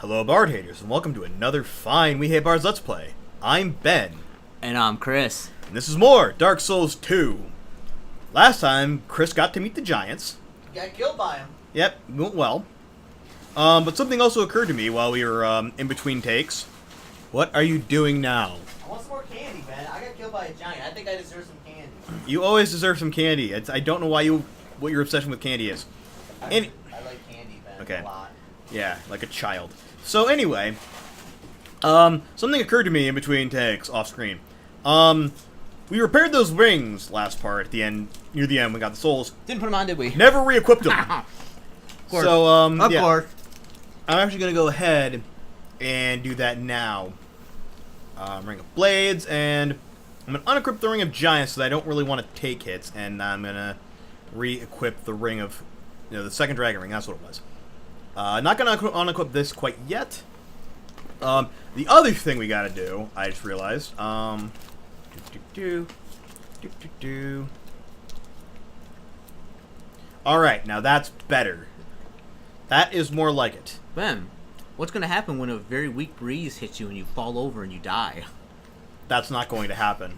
Hello, Bard haters, and welcome to another fine We Hate Bards Let's Play. I'm Ben. And I'm Chris. And this is more Dark Souls 2. Last time, Chris got to meet the giants. Got killed by him. Yep, went well. But something also occurred to me while we were in between takes. What are you doing now? I want some more candy, Ben. I got killed by a giant. I think I deserve some candy. You always deserve some candy. I don't know what your obsession with candy is. I like candy, Ben. Okay. A lot. Yeah, like a child. So anyway, something occurred to me in between takes off screen. We repaired those rings last part at the end, near the end. We got the souls. Didn't put them on, did we? Never re-equipped them. Of course. So Of yeah, course. I'm actually gonna go ahead and do that now. Ring of Blades, and I'm gonna unequip the Ring of Giants so that I don't really want to take hits, and I'm gonna re-equip the Ring of, the second Dragon Ring. That's what it was. Not gonna unequip this quite yet. The other thing we gotta do, I just realized. Alright, now that's better. That is more like it. Ben, what's going to happen when a very weak breeze hits you and you fall over and you die? That's not going to happen.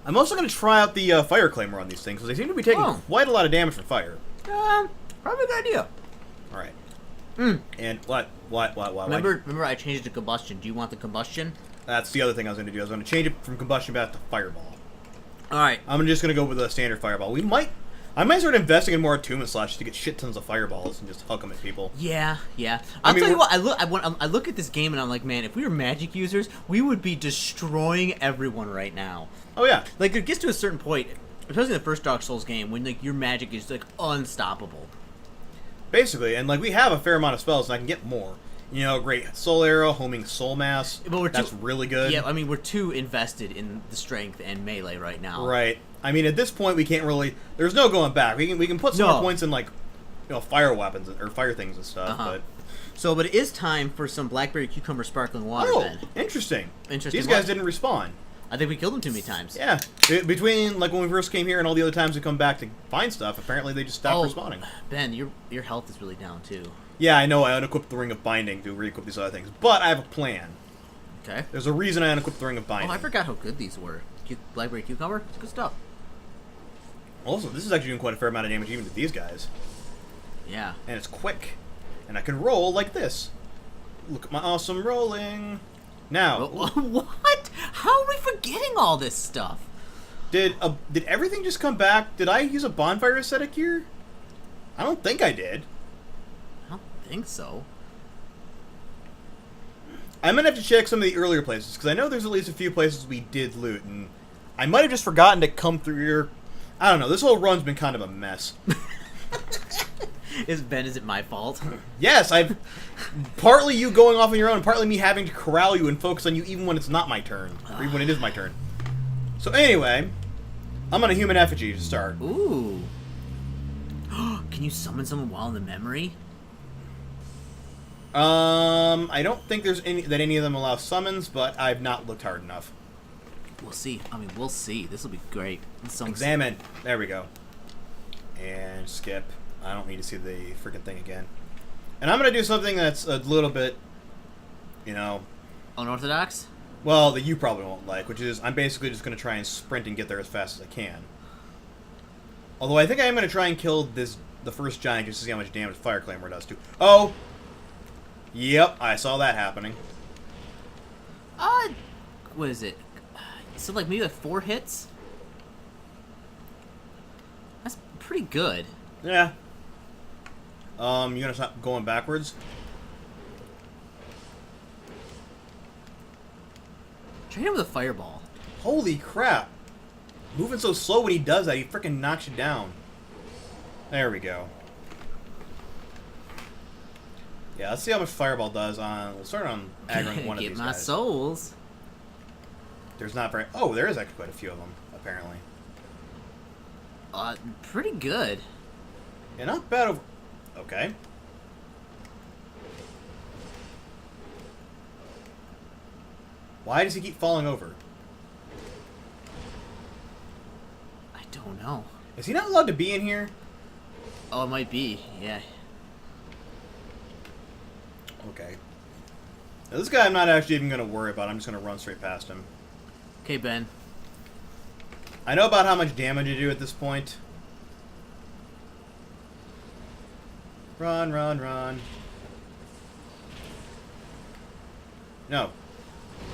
I'm also going to try out the Fire Claimer on these things, because they seem to be taking quite a lot of damage from fire. Probably a good idea. Alright. Mm. And what? Remember I changed it to combustion. Do you want the combustion? That's the other thing I was going to do. I was going to change it from combustion back to fireball. Alright. I'm just going to go with a standard fireball. I might start investing in more attunement slots to get shit tons of fireballs and just huck them at people. Yeah. I'll tell you what, I look at this game and I'm like, man, if we were magic users, we would be destroying everyone right now. Oh, yeah. Like, it gets to a certain point, especially in the first Dark Souls game, when, like, your magic is, like, unstoppable. Basically, and, like, we have a fair amount of spells, and I can get more. Great Soul Arrow, Homing Soul Mass. But that's really good. Yeah, I mean, we're too invested in the strength and melee right now. Right. I mean, at this point, we can't really... There's no going back. We can put some more points in, like, fire weapons, or fire things and stuff, but... But it is time for some Blackberry Cucumber Sparkling Water, then. Interesting. Interesting. These guys didn't respawn. I think we killed them too many times. Yeah. Between, like, when we first came here and all the other times we come back to find stuff, apparently they just stopped respawning. Ben, your health is really down, too. Yeah, I know. I unequipped the Ring of Binding to re-equip these other things. But I have a plan. Okay. There's a reason I unequipped the Ring of Binding. Oh, I forgot how good these were. Blackberry Cucumber? It's good stuff. Also, this is actually doing quite a fair amount of damage even to these guys. Yeah. And it's quick. And I can roll like this. Look at my awesome rolling. Now... What? How are we forgetting all this stuff? Did everything just come back? Did I use a bonfire aesthetic here? I don't think I did. I don't think so. I'm going to have to check some of the earlier places, because I know there's at least a few places we did loot, and I might have just forgotten to come through here. I don't know, this whole run's been kind of a mess. Is it my fault? Yes, I've... Partly you going off on your own, and partly me having to corral you and focus on you even when it's not my turn, or even when it is my turn. So anyway, I'm on a human effigy to start. Ooh. Can you summon someone while in the memory? I don't think there's any of them allow summons, but I've not looked hard enough. We'll see. I mean, we'll see. This will be great. Examine. There we go. And skip. I don't need to see the freaking thing again. And I'm going to do something that's a little bit, unorthodox? Well, that you probably won't like, which is I'm basically just going to try and sprint and get there as fast as I can. Although I think I am going to try and kill the first giant just to see how much damage Fire Claimer does too. Oh! Yep, I saw that happening. What is it? So, like, maybe like 4 hits? That's pretty good. Yeah. You gonna stop going backwards? Try him with a fireball. Holy crap. Moving so slow when he does that, he freaking knocks you down. There we go. Yeah, let's see how much fireball does on... We'll start on aggroing one of these guys. Get my souls. There's not very... Oh, there is actually quite a few of them, apparently. Pretty good. Yeah, not bad over... Okay. Why does he keep falling over? I don't know. Is he not allowed to be in here? Oh, it might be. Yeah. okay. Now, this guy I'm not actually even going to worry about. I'm just going to run straight past him. Okay, Ben. I know about how much damage you do at this point. Run, run, run. No.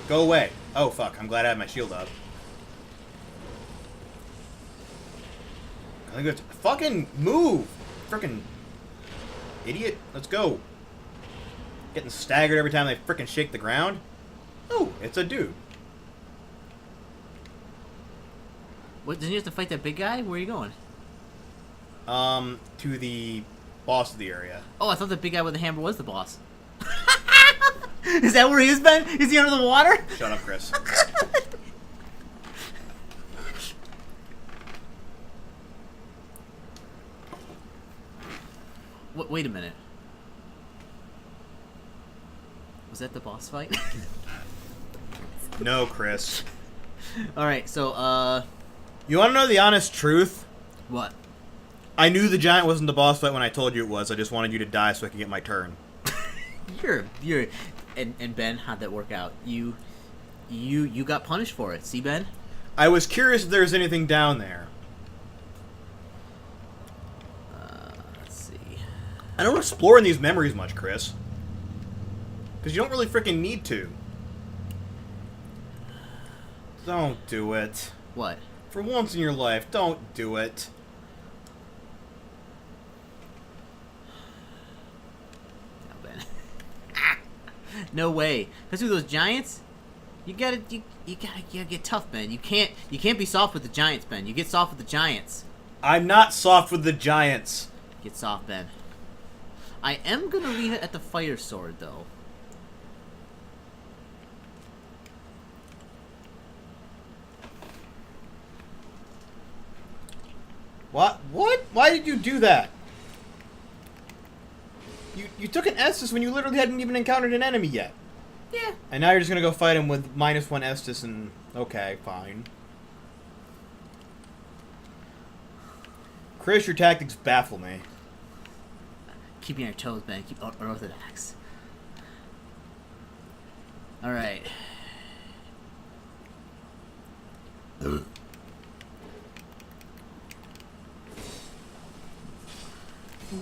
Go away. Oh, fuck. I'm glad I had my shield up. I think we have to fucking move. Frickin' idiot. Let's go. Getting staggered every time they frickin' shake the ground. Oh, it's a dude. What, didn't you have to fight that big guy? Where are you going? To the boss of the area. Oh, I thought the big guy with the hammer was the boss. Is that where he is, Ben? Is he under the water? Shut up, Chris. Wait a minute. Was that the boss fight? No, Chris. Alright, so, You want to know the honest truth? what? I knew the giant wasn't the boss fight when I told you it was. I just wanted you to die so I could get my turn. You're... And Ben, how'd that work out? You got punished for it. See, Ben? I was curious if there was anything down there. Let's see. I don't explore in these memories much, Chris. Because you don't really freaking need to. Don't do it. What? For once in your life, don't do it. No, Ben. No way. Because with those giants, you gotta get tough, Ben. You can't be soft with the giants, Ben. You get soft with the giants. I'm not soft with the giants. Get soft, Ben. I am gonna leave it at the fire sword, though. What? What? Why did you do that? You took an Estus when you literally hadn't even encountered an enemy yet. Yeah. And now you're just gonna go fight him with -1 Estus and... Okay, fine. Chris, your tactics baffle me. Keep you on your toes, Ben. Keep orthodox. Alright.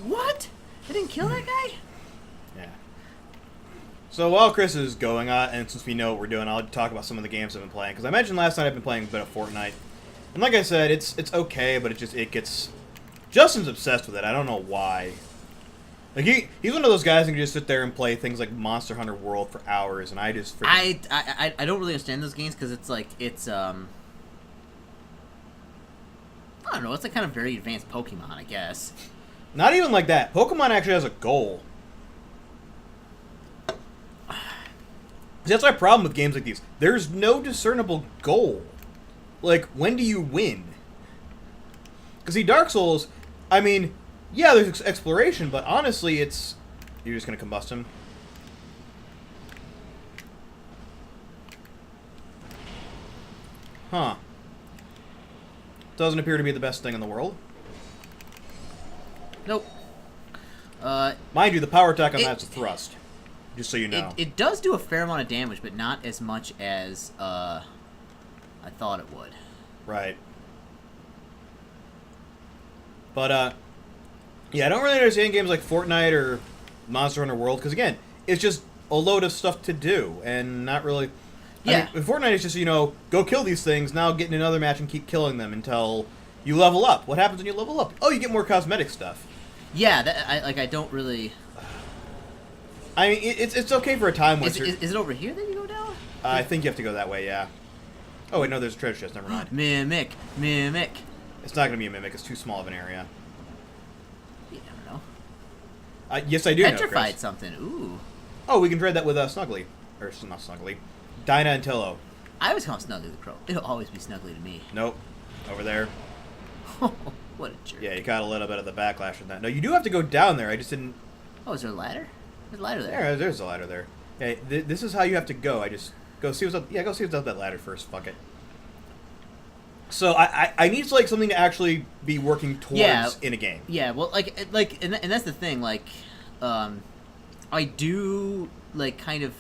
What? I didn't kill that guy? Yeah. So while Chris is going, and since we know what we're doing, I'll talk about some of the games I've been playing. Because I mentioned last night I've been playing a bit of Fortnite. And like I said, it's okay, but it gets... Justin's obsessed with it. I don't know why. Like, he's one of those guys who can just sit there and play things like Monster Hunter World for hours, and I just... I don't really understand those games, because it's like, I don't know, it's like kind of very advanced Pokemon, I guess. Not even like that. Pokemon actually has a goal. See, that's my problem with games like these. There's no discernible goal. Like, when do you win? Because, see, Dark Souls, I mean, yeah, there's exploration, but honestly, it's... You're just going to combust him? Huh. Doesn't appear to be the best thing in the world. Nope. Mind you, the power attack on that's a thrust. Just so you know. It does do a fair amount of damage, but not as much as I thought it would. Right. But, yeah, I don't really understand games like Fortnite or Monster Hunter World, because, again, it's just a load of stuff to do, and not really... Yeah. I mean, Fortnite is just, you know, go kill these things, now get in another match and keep killing them until you level up. What happens when you level up? Oh, you get more cosmetic stuff. Yeah, I don't really... I mean, it's okay for a time waster. Is it over here that you go down? I think you have to go that way, yeah. Oh, wait, no, there's a treasure chest. Never mind. Mimic. It's not going to be a mimic. It's too small of an area. You never know. Yes, I do know, Petrified Chris. something. Ooh. Oh, we can trade that with Snuggly. Or, not Snuggly. Dinah and Tillo. I always call him Snuggly the Crow. It'll always be Snuggly to me. Nope. Over there. What a jerk. Yeah, you got a little bit of the backlash from that. No, you do have to go down there. I just didn't... Oh, is there a ladder? There's a ladder there. There's a ladder there. Yeah, this is how you have to go. I just... Go see what's up... Yeah, go see what's up that ladder first. Fuck it. So, I need, like, something to actually be working towards in a game. Yeah, well, and that's the thing, like, I do like kind of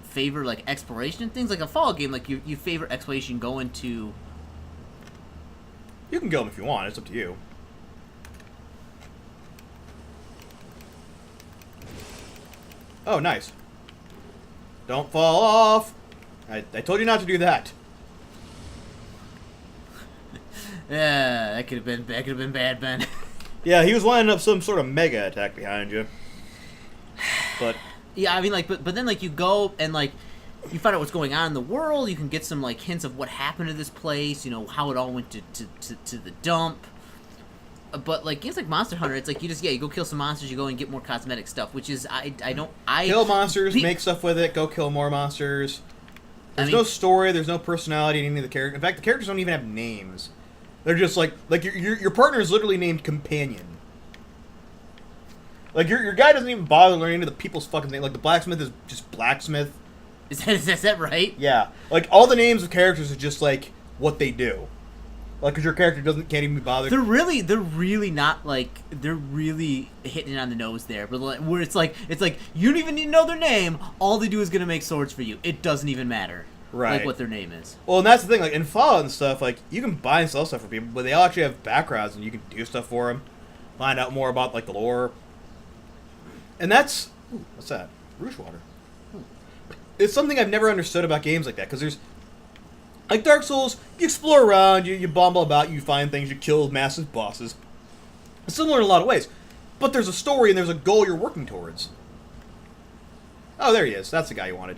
favor like exploration and things. Like a Fallout game, like you favor exploration going to. You can kill him if you want. It's up to you. Oh, nice. Don't fall off. I told you not to do that. Yeah, that could have been bad, Ben. Yeah, he was lining up some sort of mega attack behind you. But yeah, I mean, like, but then like you go and like you find out what's going on in the world. You can get some like hints of what happened to this place. You know how it all went to the dump. But like games like Monster Hunter, it's like you just you go kill some monsters, you go and get more cosmetic stuff, which is I kill monsters, make stuff with it, go kill more monsters. There's no story, there's no personality in any of the characters. In fact, the characters don't even have names. They're just like your partner is literally named Companion. Like your guy doesn't even bother learning into the people's fucking name. Like the blacksmith is just blacksmith. Is that right? Yeah, like all the names of characters are just like what they do. Like, because your character can't even be bothered. They're really not like they're really hitting it on the nose there. But like, where it's like you don't even need to know their name. All they do is gonna make swords for you. It doesn't even matter, right? Like what their name is. Well, and that's the thing. Like in Fallout and stuff, like you can buy and sell stuff for people, but they all actually have backgrounds, and you can do stuff for them, find out more about like the lore. And that's what's that? Rouge water. It's something I've never understood about games like that because there's. Like Dark Souls, you explore around, you bumble about, you find things, you kill massive bosses. It's similar in a lot of ways. But there's a story and there's a goal you're working towards. Oh, there he is. That's the guy you wanted.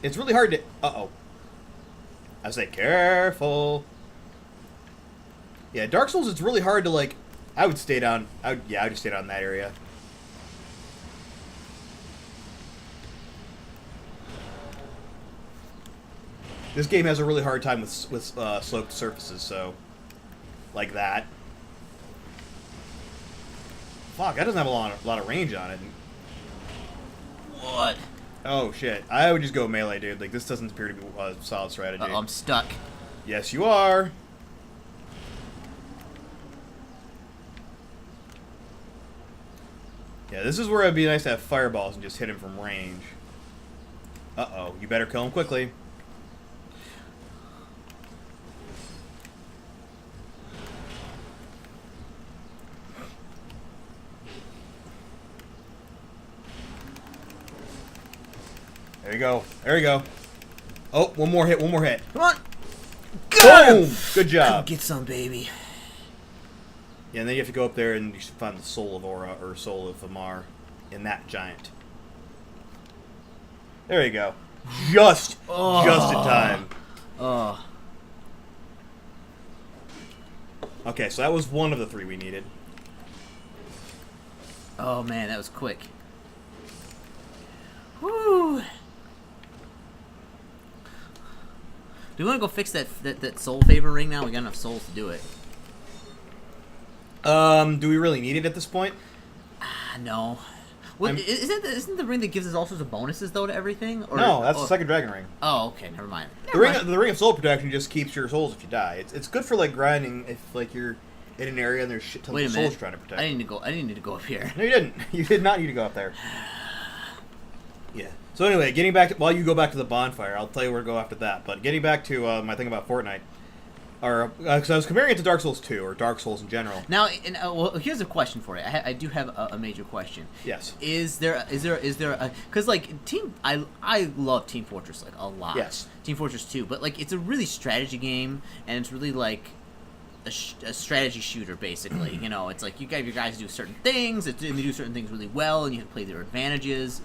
It's really hard to... Uh-oh. I say, careful. Yeah, Dark Souls, it's really hard to, like... I would stay down... I would just stay down in that area. This game has a really hard time with sloped surfaces, so... Like that. Fuck, that doesn't have a lot of range on it. What? Oh, shit. I would just go melee, dude. Like, this doesn't appear to be a solid strategy. Uh-oh, I'm stuck. Yes, you are. Yeah, this is where it'd be nice to have fireballs and just hit him from range. Uh-oh. You better kill him quickly. There you go. There you go. Oh, one more hit. One more hit. Come on. Boom! Good job. Get some, baby. Yeah, and then you have to go up there and you should find the Soul of Aura, or Soul of Amar, in that giant. There you go. Just in time. Oh. Okay, so that was one of the three we needed. Oh, man, that was quick. Woo! Do we want to go fix that soul favor ring now? We got enough souls to do it. Do we really need it at this point? No. Well, isn't the ring that gives us all sorts of bonuses though to everything? Or, no, that's the second dragon ring. Oh, okay, never mind. The ring of soul protection just keeps your souls if you die. It's good for like grinding if like you're in an area and there's shit tons of souls you're trying to protect. I didn't need to go up here. No, you didn't. You did not need to go up there. Yeah. So anyway, getting back to, while you go back to the bonfire, I'll tell you where to go after that. But getting back to my thing about Fortnite, or because I was comparing it to Dark Souls 2 or Dark Souls in general. Now, well, here's a question for you. I do have a major question. Yes. Is there a because like I love Team Fortress like a lot. Yes. Team Fortress 2, but like it's a really strategy game and it's really like a strategy shooter basically. You know, it's like you got your guys do certain things and they do certain things really well and you have to play their advantages.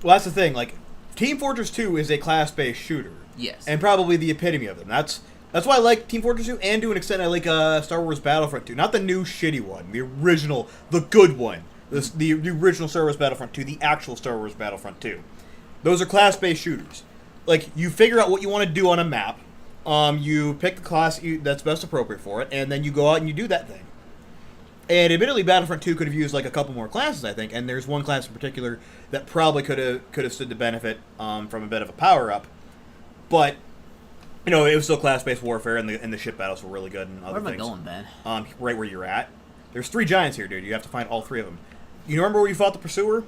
Well, that's the thing. Like, Team Fortress 2 is a class-based shooter. Yes. And probably the epitome of them. That's why I like Team Fortress 2, and to an extent I like Star Wars Battlefront 2. Not the new shitty one. The original, the good one. The original Star Wars Battlefront 2. The actual Star Wars Battlefront 2. Those are class-based shooters. Like, you figure out what you want to do on a map. You pick the class that's best appropriate for it, and then you go out and you do that thing. And admittedly, Battlefront 2 could have used like a couple more classes, I think, and there's one class in particular that probably could have stood to benefit from a bit of a power up. But You know, it was still class-based warfare, and the ship battles were really good and other Where am things. I going, Ben? Right where you're at. There's 3 giants here, dude. You have to find all 3 of them. You remember where you fought the Pursuer?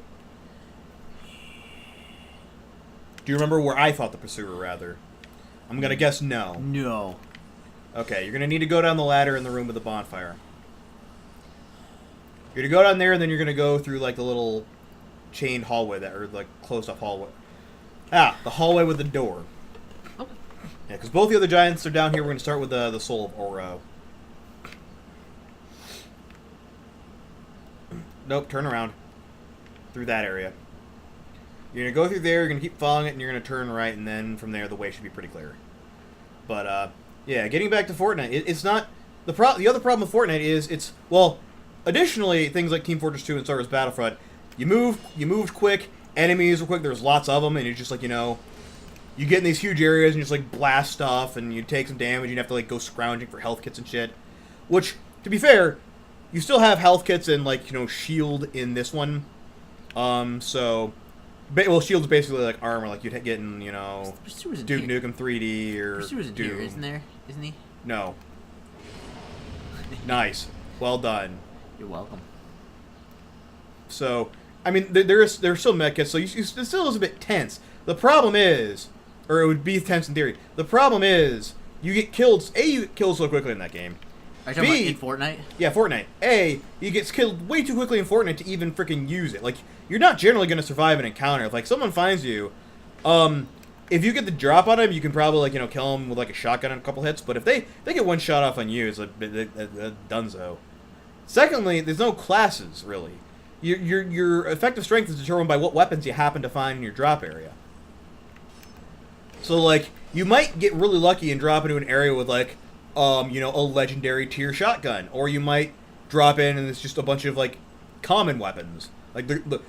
Do you remember where I fought the Pursuer, rather? I'm gonna guess no. No. Okay, you're gonna need to go down the ladder in the room with the bonfire. You're gonna go down there, and then you're gonna go through, like, the little chained hallway or, like, closed-off hallway. Ah, the hallway with the door. Oh. Yeah, because both the other giants are down here. We're gonna start with the Soul of Oro. Nope, turn around. Through that area. You're going to go through there, you're going to keep following it, and you're going to turn right, and then from there the way should be pretty clear. But, yeah, getting back to Fortnite, it's not... The other problem with Fortnite is it's... Well, additionally, things like Team Fortress 2 and Star Wars Battlefront, you moved quick, enemies were quick, there's lots of them, and you're just like, you know... You get in these huge areas, and you just, like, blast stuff, and you take some damage, and you have to, like, go scrounging for health kits and shit. Which, to be fair... You still have health kits and, like, you know, shield in this one. So... Well, shield's basically like armor, like you'd get in, you know... Duke Nukem 3D or Pursuer's in Doom. here, isn't there? Isn't he? No. Nice. Well done. You're welcome. So, I mean, there's still mech kits, so it still is a bit tense. The problem is... Or it would be tense in theory. The problem is... You get killed... A, you get killed so quickly in that game. Are you talking about in Fortnite? Yeah, Fortnite. A, you get killed way too quickly in Fortnite to even freaking use it. Like, you're not generally going to survive an encounter. If, like, someone finds you, if you get the drop on them, you can probably, like, you know, kill them with, like, a shotgun and a couple hits. But if they get one shot off on you, it's like, dunzo. Secondly, there's no classes, really. Your effective strength is determined by what weapons you happen to find in your drop area. So, like, you might get really lucky and drop into an area with, like, you know, a legendary tier shotgun, or you might drop in and it's just a bunch of like common weapons. Like the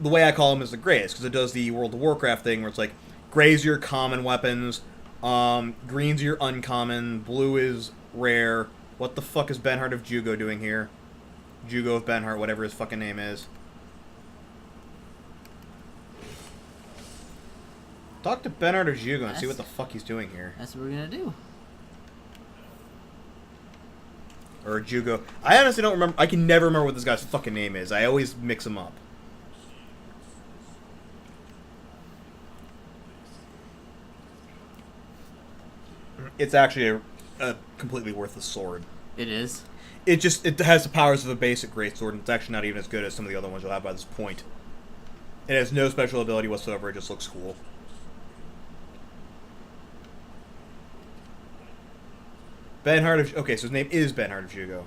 way I call them is the grays, because it does the World of Warcraft thing where it's like grays are your common weapons, greens are your uncommon, blue is rare. What the fuck is Benhart of Jugo doing here? Jugo of Benhart, whatever his fucking name is. Talk to Benhart of Jugo and see what the fuck he's doing here. That's what we're gonna do. Or Jugo. I honestly don't remember. I can never remember what this guy's fucking name is. I always mix him up. It's actually a completely worthless sword. It is. It has the powers of a basic great sword, and it's actually not even as good as some of the other ones you'll have by this point. It has no special ability whatsoever. It just looks cool. Benhart of... Okay, so his name is Benhart of Jugo.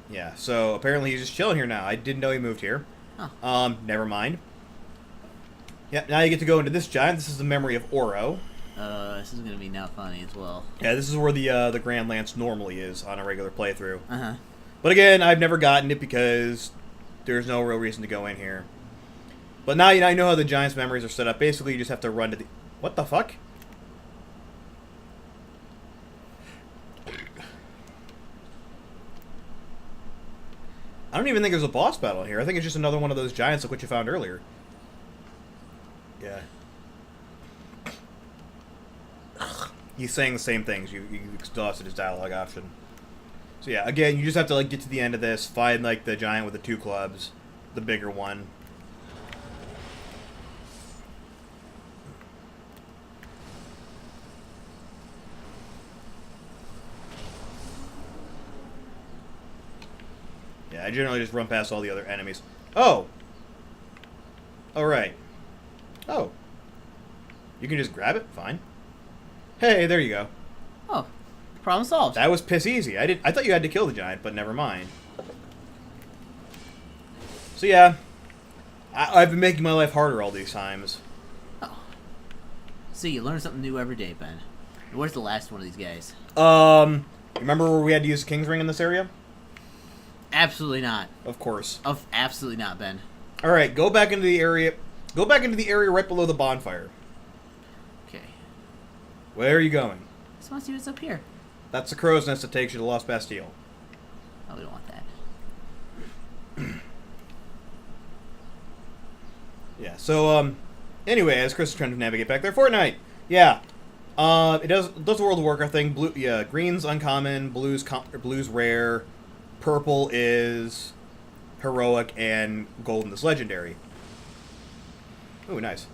Yeah, so apparently he's just chilling here now. I didn't know he moved here. Huh. Never mind. Yeah, now you get to go into this giant. This is the memory of Oro. This is gonna be not funny as well. Yeah, this is where the Grand Lance normally is on a regular playthrough. Uh-huh. But again, I've never gotten it because there's no real reason to go in here. But now I know how the giant's memories are set up. Basically, you just have to run to the... What the fuck? I don't even think there's a boss battle here. I think it's just another one of those giants like what you found earlier. Yeah. He's saying the same things. You exhausted his dialogue option. So yeah, again, you just have to like get to the end of this, find like the giant with the 2 clubs, the bigger one. Yeah, I generally just run past all the other enemies. Oh! Alright. Oh. You can just grab it? Fine. Hey, there you go. Oh, problem solved. That was piss easy. I thought you had to kill the giant, but never mind. So yeah, I've been making my life harder all these times. Oh. See, you learn something new every day, Ben. Where's the last one of these guys? Remember where we had to use the King's Ring in this area? Absolutely not. Of course. Absolutely not, Ben. All right, go back into the area. Go back into the area right below the bonfire. Okay. Where are you going? Just want to see what's up here. That's the crow's nest that takes you to Lost Bastille. Oh, we don't want that. Yeah, so, anyway, as Chris is trying to navigate back there, Fortnite! Yeah, It does the World of Warcraft thing. Blue, yeah, green's uncommon, blue's rare, purple is heroic, and golden is legendary. Ooh, nice.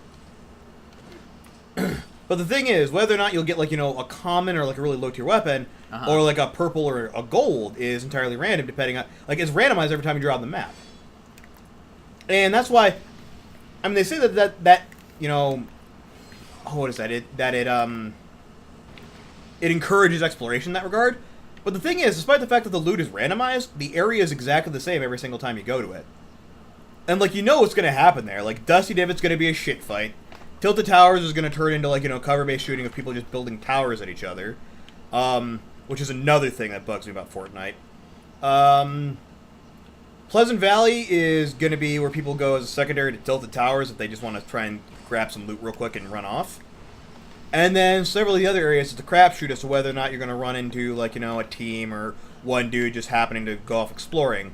But the thing is, whether or not you'll get, like, you know, a common or, like, a really low-tier weapon, or, like, a purple or a gold is entirely random, depending on... Like, it's randomized every time you draw on the map. And that's why... I mean, they say that you know... Oh, what is that? It encourages exploration in that regard. But the thing is, despite the fact that the loot is randomized, the area is exactly the same every single time you go to it. And, like, you know what's going to happen there. Like, Dusty Divot's going to be a shit fight. Tilted Towers is going to turn into, like, you know, cover-based shooting of people just building towers at each other. Which is another thing that bugs me about Fortnite. Pleasant Valley is going to be where people go as a secondary to Tilted Towers if they just want to try and grab some loot real quick and run off. And then several of the other areas, it's a crapshoot as to whether or not you're going to run into, like, you know, a team or one dude just happening to go off exploring.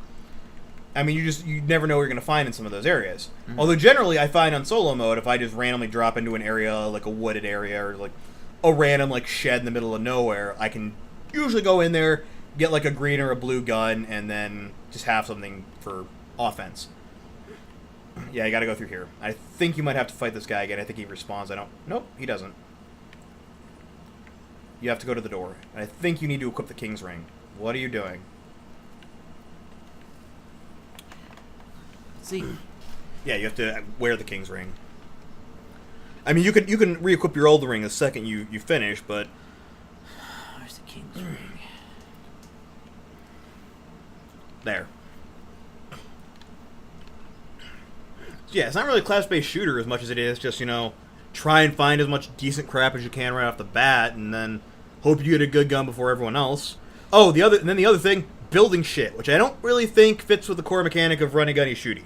I mean, you never know what you're going to find in some of those areas. Mm-hmm. Although generally, I find on solo mode, if I just randomly drop into an area, like a wooded area, or like a random, like, shed in the middle of nowhere, I can usually go in there, get, like, a green or a blue gun, and then just have something for offense. Yeah, you gotta go through here. I think you might have to fight this guy again. I think he respawns. Nope, he doesn't. You have to go to the door. And I think you need to equip the King's Ring. What are you doing? See. Yeah, you have to wear the King's Ring. I mean, you can re-equip your old ring the second you finish, but... Where's the King's Ring? There. Yeah, it's not really a class-based shooter as much as it is just, you know, try and find as much decent crap as you can right off the bat, and then hope you get a good gun before everyone else. Oh, the other thing, building shit, which I don't really think fits with the core mechanic of running gunny shooty.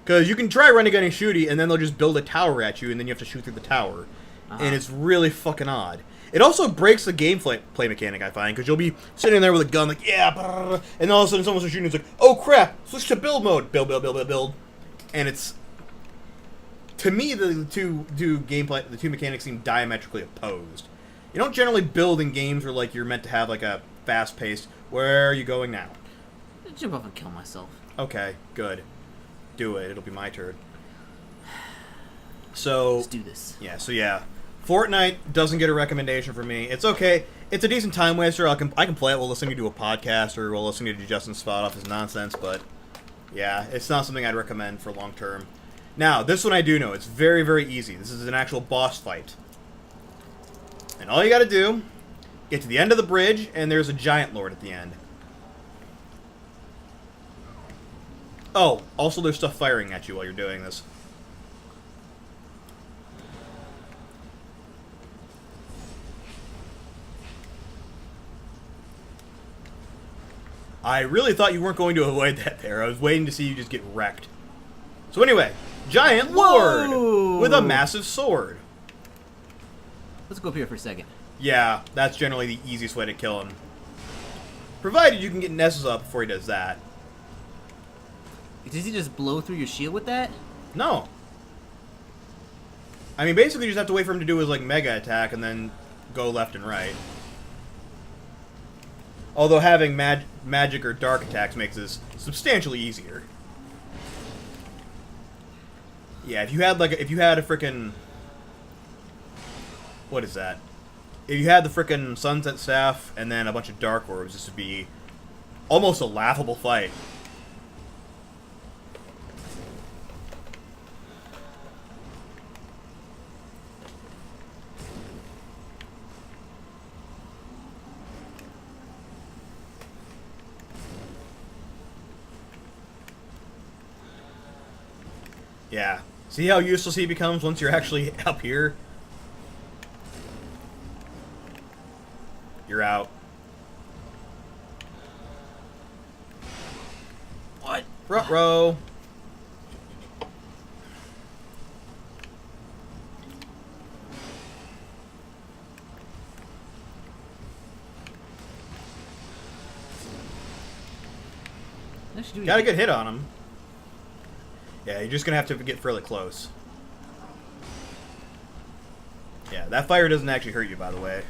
Because you can try running gunny shooty, and then they'll just build a tower at you, and then you have to shoot through the tower. And it's really fucking odd. It also breaks the gameplay mechanic, I find, because you'll be sitting there with a gun, like, yeah, and then all of a sudden someone's shooting, it's like, oh crap, switch to build mode, build. And it's, to me, the two mechanics seem diametrically opposed. You don't generally build in games where, like, you're meant to have, like, a fast-paced, where are you going now? I'll jump off and kill myself. Okay, good. Do it. It'll be my turn. So... Let's do this. Yeah. Fortnite doesn't get a recommendation from me. It's okay. It's a decent time waster. I can play it while listening to a podcast or while listening to Justin spout off his nonsense, but... Yeah, it's not something I'd recommend for long term. Now, this one I do know. It's very, very easy. This is an actual boss fight. And all you gotta do, get to the end of the bridge, and there's a giant lord at the end. Oh, also there's stuff firing at you while you're doing this. I really thought you weren't going to avoid that there. I was waiting to see you just get wrecked. So anyway, giant lord with a massive sword. Let's go up here for a second. Yeah, that's generally the easiest way to kill him. Provided you can get Nessus up before he does that. Does he just blow through your shield with that? No. I mean, basically you just have to wait for him to do his, like, mega attack and then go left and right. Although having magic or dark attacks makes this substantially easier. Yeah, if you had a frickin'... What is that? If you had the frickin' Sunset Staff and then a bunch of Dark Orbs, this would be almost a laughable fight. Yeah. See how useless he becomes once you're actually up here? You're out. What? Ruh-roh. Got a good hit on him. Yeah, you're just gonna have to get fairly close. Yeah, that fire doesn't actually hurt you, by the way.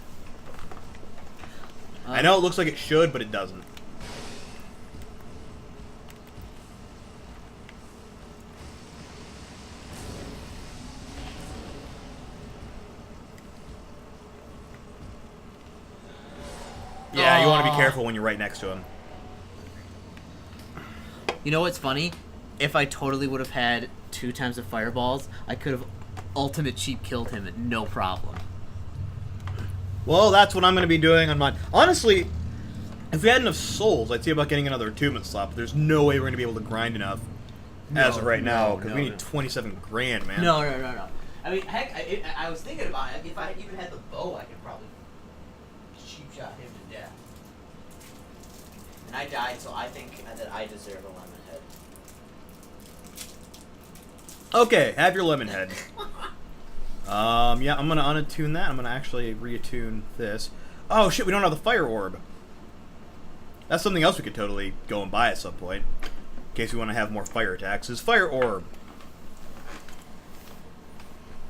I know it looks like it should, but it doesn't. Yeah, you want to be careful when you're right next to him. You know what's funny? If I totally would have had 2 times the fireballs, I could have ultimate cheap killed him at no problem. Well, that's what I'm going to be doing on mine. Honestly, if we had enough souls, I'd see about getting another attunement slot, but there's no way we're going to be able to grind enough as of right now, because we need 27 grand, man. No. I mean, heck, I was thinking about it. If I even had the bow, I could probably cheap shot him to death. And I died, so I think that I deserve a lemon head. Okay, have your lemon head. Yeah, I'm gonna unattune that. I'm gonna actually reattune this. Oh shit, we don't have the fire orb. That's something else we could totally go and buy at some point, in case we want to have more fire attacks. Is fire orb.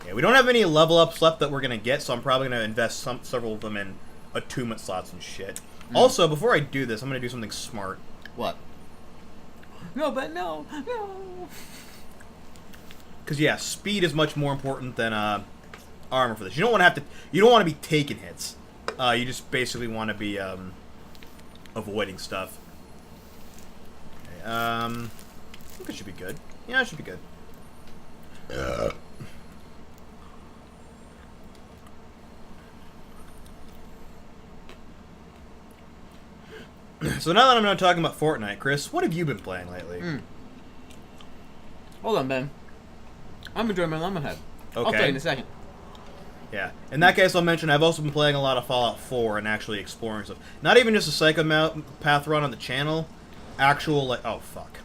Yeah, we don't have any level ups left that we're gonna get, so I'm probably gonna invest several of them in attunement slots and shit. Also, before I do this, I'm gonna do something smart. What? No. Because yeah, speed is much more important than armor for this. You don't want to have to. You don't want to be taking hits. You just basically want to be avoiding stuff. Okay, I think it should be good. Yeah, it should be good. So now that I'm not talking about Fortnite, Chris, what have you been playing lately? Hold on, Ben. I'm enjoying my lemon head. Okay. I'll tell you in a second. Yeah. In that case, I'll mention I've also been playing a lot of Fallout 4 and actually exploring stuff. Not even just a psychopath run on the channel. Actual, like... Oh, fuck.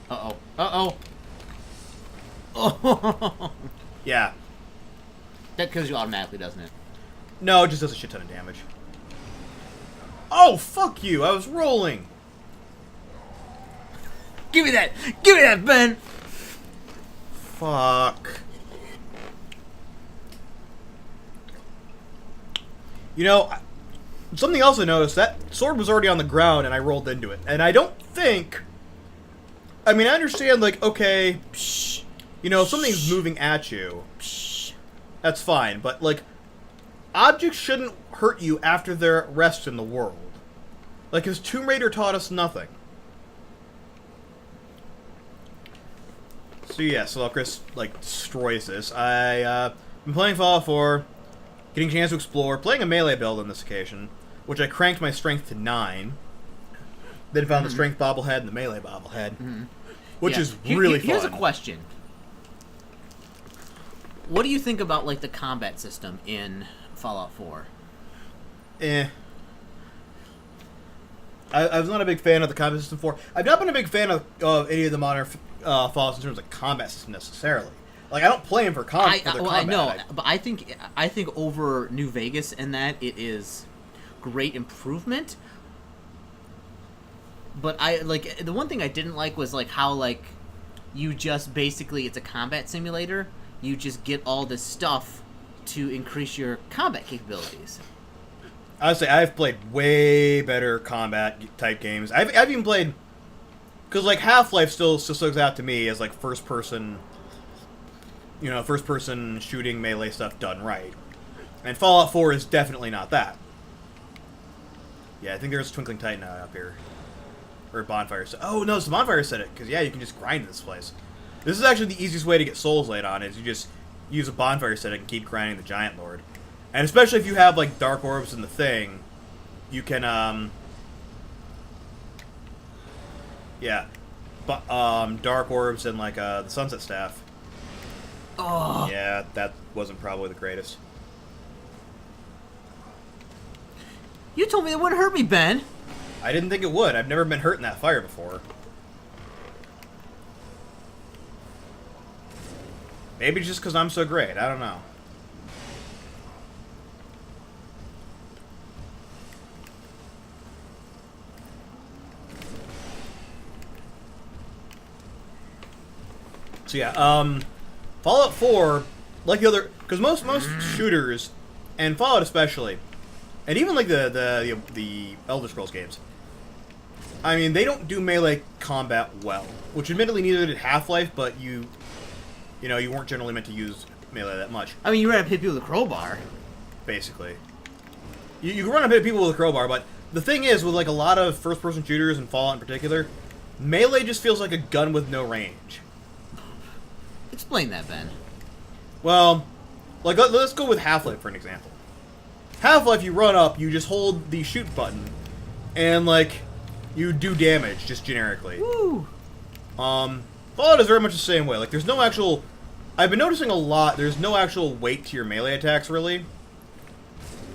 Uh-oh. Oh. Yeah. That kills you automatically, doesn't it? No, it just does a shit ton of damage. Oh, fuck you! I was rolling! Give me that! Give me that, Ben! Fuck. You know, something else I noticed, that sword was already on the ground and I rolled into it. And I don't think... I mean, I understand, like, okay, you know, if something's moving at you, that's fine. But, like, objects shouldn't hurt you after they're at rest in the world. Like, his Tomb Raider taught us nothing. So yeah, so Chris, like, destroys this. I've been playing Fallout 4, getting a chance to explore, playing a melee build on this occasion, which I cranked my strength to 9. Then found the strength bobblehead and the melee bobblehead, which is really fun. Here's a question. What do you think about, like, the combat system in Fallout 4? I was not a big fan of the combat system 4. I've not been a big fan of any of the modern Fallouts in terms of combat system necessarily. Like, I don't play them for combat. I know, but I think over New Vegas and that it is great improvement. But the one thing I didn't like was, like, how, like, you just basically, it's a combat simulator. You just get all this stuff to increase your combat capabilities. I would say I've played way better combat type games. I've even played, because, like, Half-Life still looks out to me as, like, first person shooting melee stuff done right. And Fallout 4 is definitely not that. Yeah, I think there's a Twinkling Titan up here. Or a bonfire. Oh, no, it's the bonfire set it, because, yeah, you can just grind this place. This is actually the easiest way to get souls laid on, is you just use a bonfire set it and keep grinding the Giant Lord. And especially if you have, like, dark orbs in the thing, you can, yeah. Dark orbs and, like, the Sunset Staff. Oh. Yeah, that wasn't probably the greatest. You told me it wouldn't hurt me, Ben. I didn't think it would. I've never been hurt in that fire before. Maybe just because I'm so great. I don't know. So yeah, Fallout 4, like the other, because most shooters, and Fallout especially, and even like the Elder Scrolls games, I mean, they don't do melee combat well. Which admittedly neither did Half-Life, but you weren't generally meant to use melee that much. I mean, you ran up hit people with a crowbar. Basically. You can run up hit people with a crowbar, but the thing is, with like a lot of first-person shooters and Fallout in particular, melee just feels like a gun with no range. Explain that, Ben. Well, like let's go with Half-Life for an example. Half-Life, you run up, you just hold the shoot button, and like you do damage just generically. Woo! Fallout is very much the same way. Like there's no actual. I've been noticing a lot. There's no actual weight to your melee attacks, really.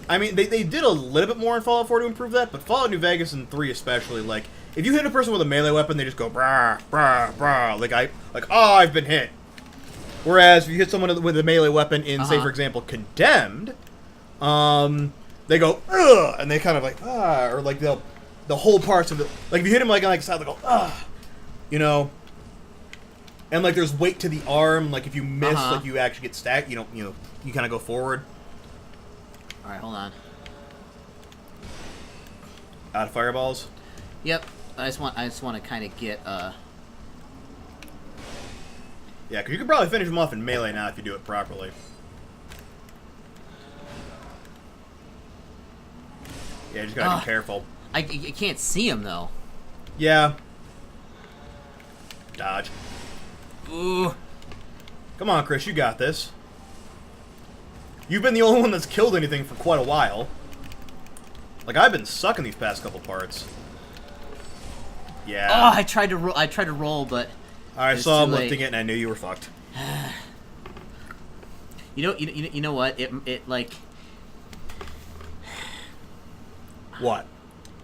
I mean, they did a little bit more in Fallout 4 to improve that, but Fallout New Vegas and 3 especially, like, if you hit a person with a melee weapon, they just go, brah, brah, brah, oh, I've been hit. Whereas, if you hit someone with a melee weapon in, say, for example, Condemned, they go, ugh, and they kind of like, ah, or like the whole parts of it, like, if you hit them like on the side, they go, ah, you know, and like there's weight to the arm, like if you miss, like you actually get stacked, you kind of go forward. All right, hold on. Out of fireballs. Yep. I just want to kind of get Yeah, because you could probably finish them off in melee now if you do it properly. Yeah, you just gotta be careful. I can't see him though. Yeah. Dodge. Ooh. Come on, Chris, you got this. You've been the only one that's killed anything for quite a while. Like, I've been sucking these past couple parts. Yeah. Oh, I tried to roll, but I saw him lifting it, and I knew you were fucked. You know what? It like. What?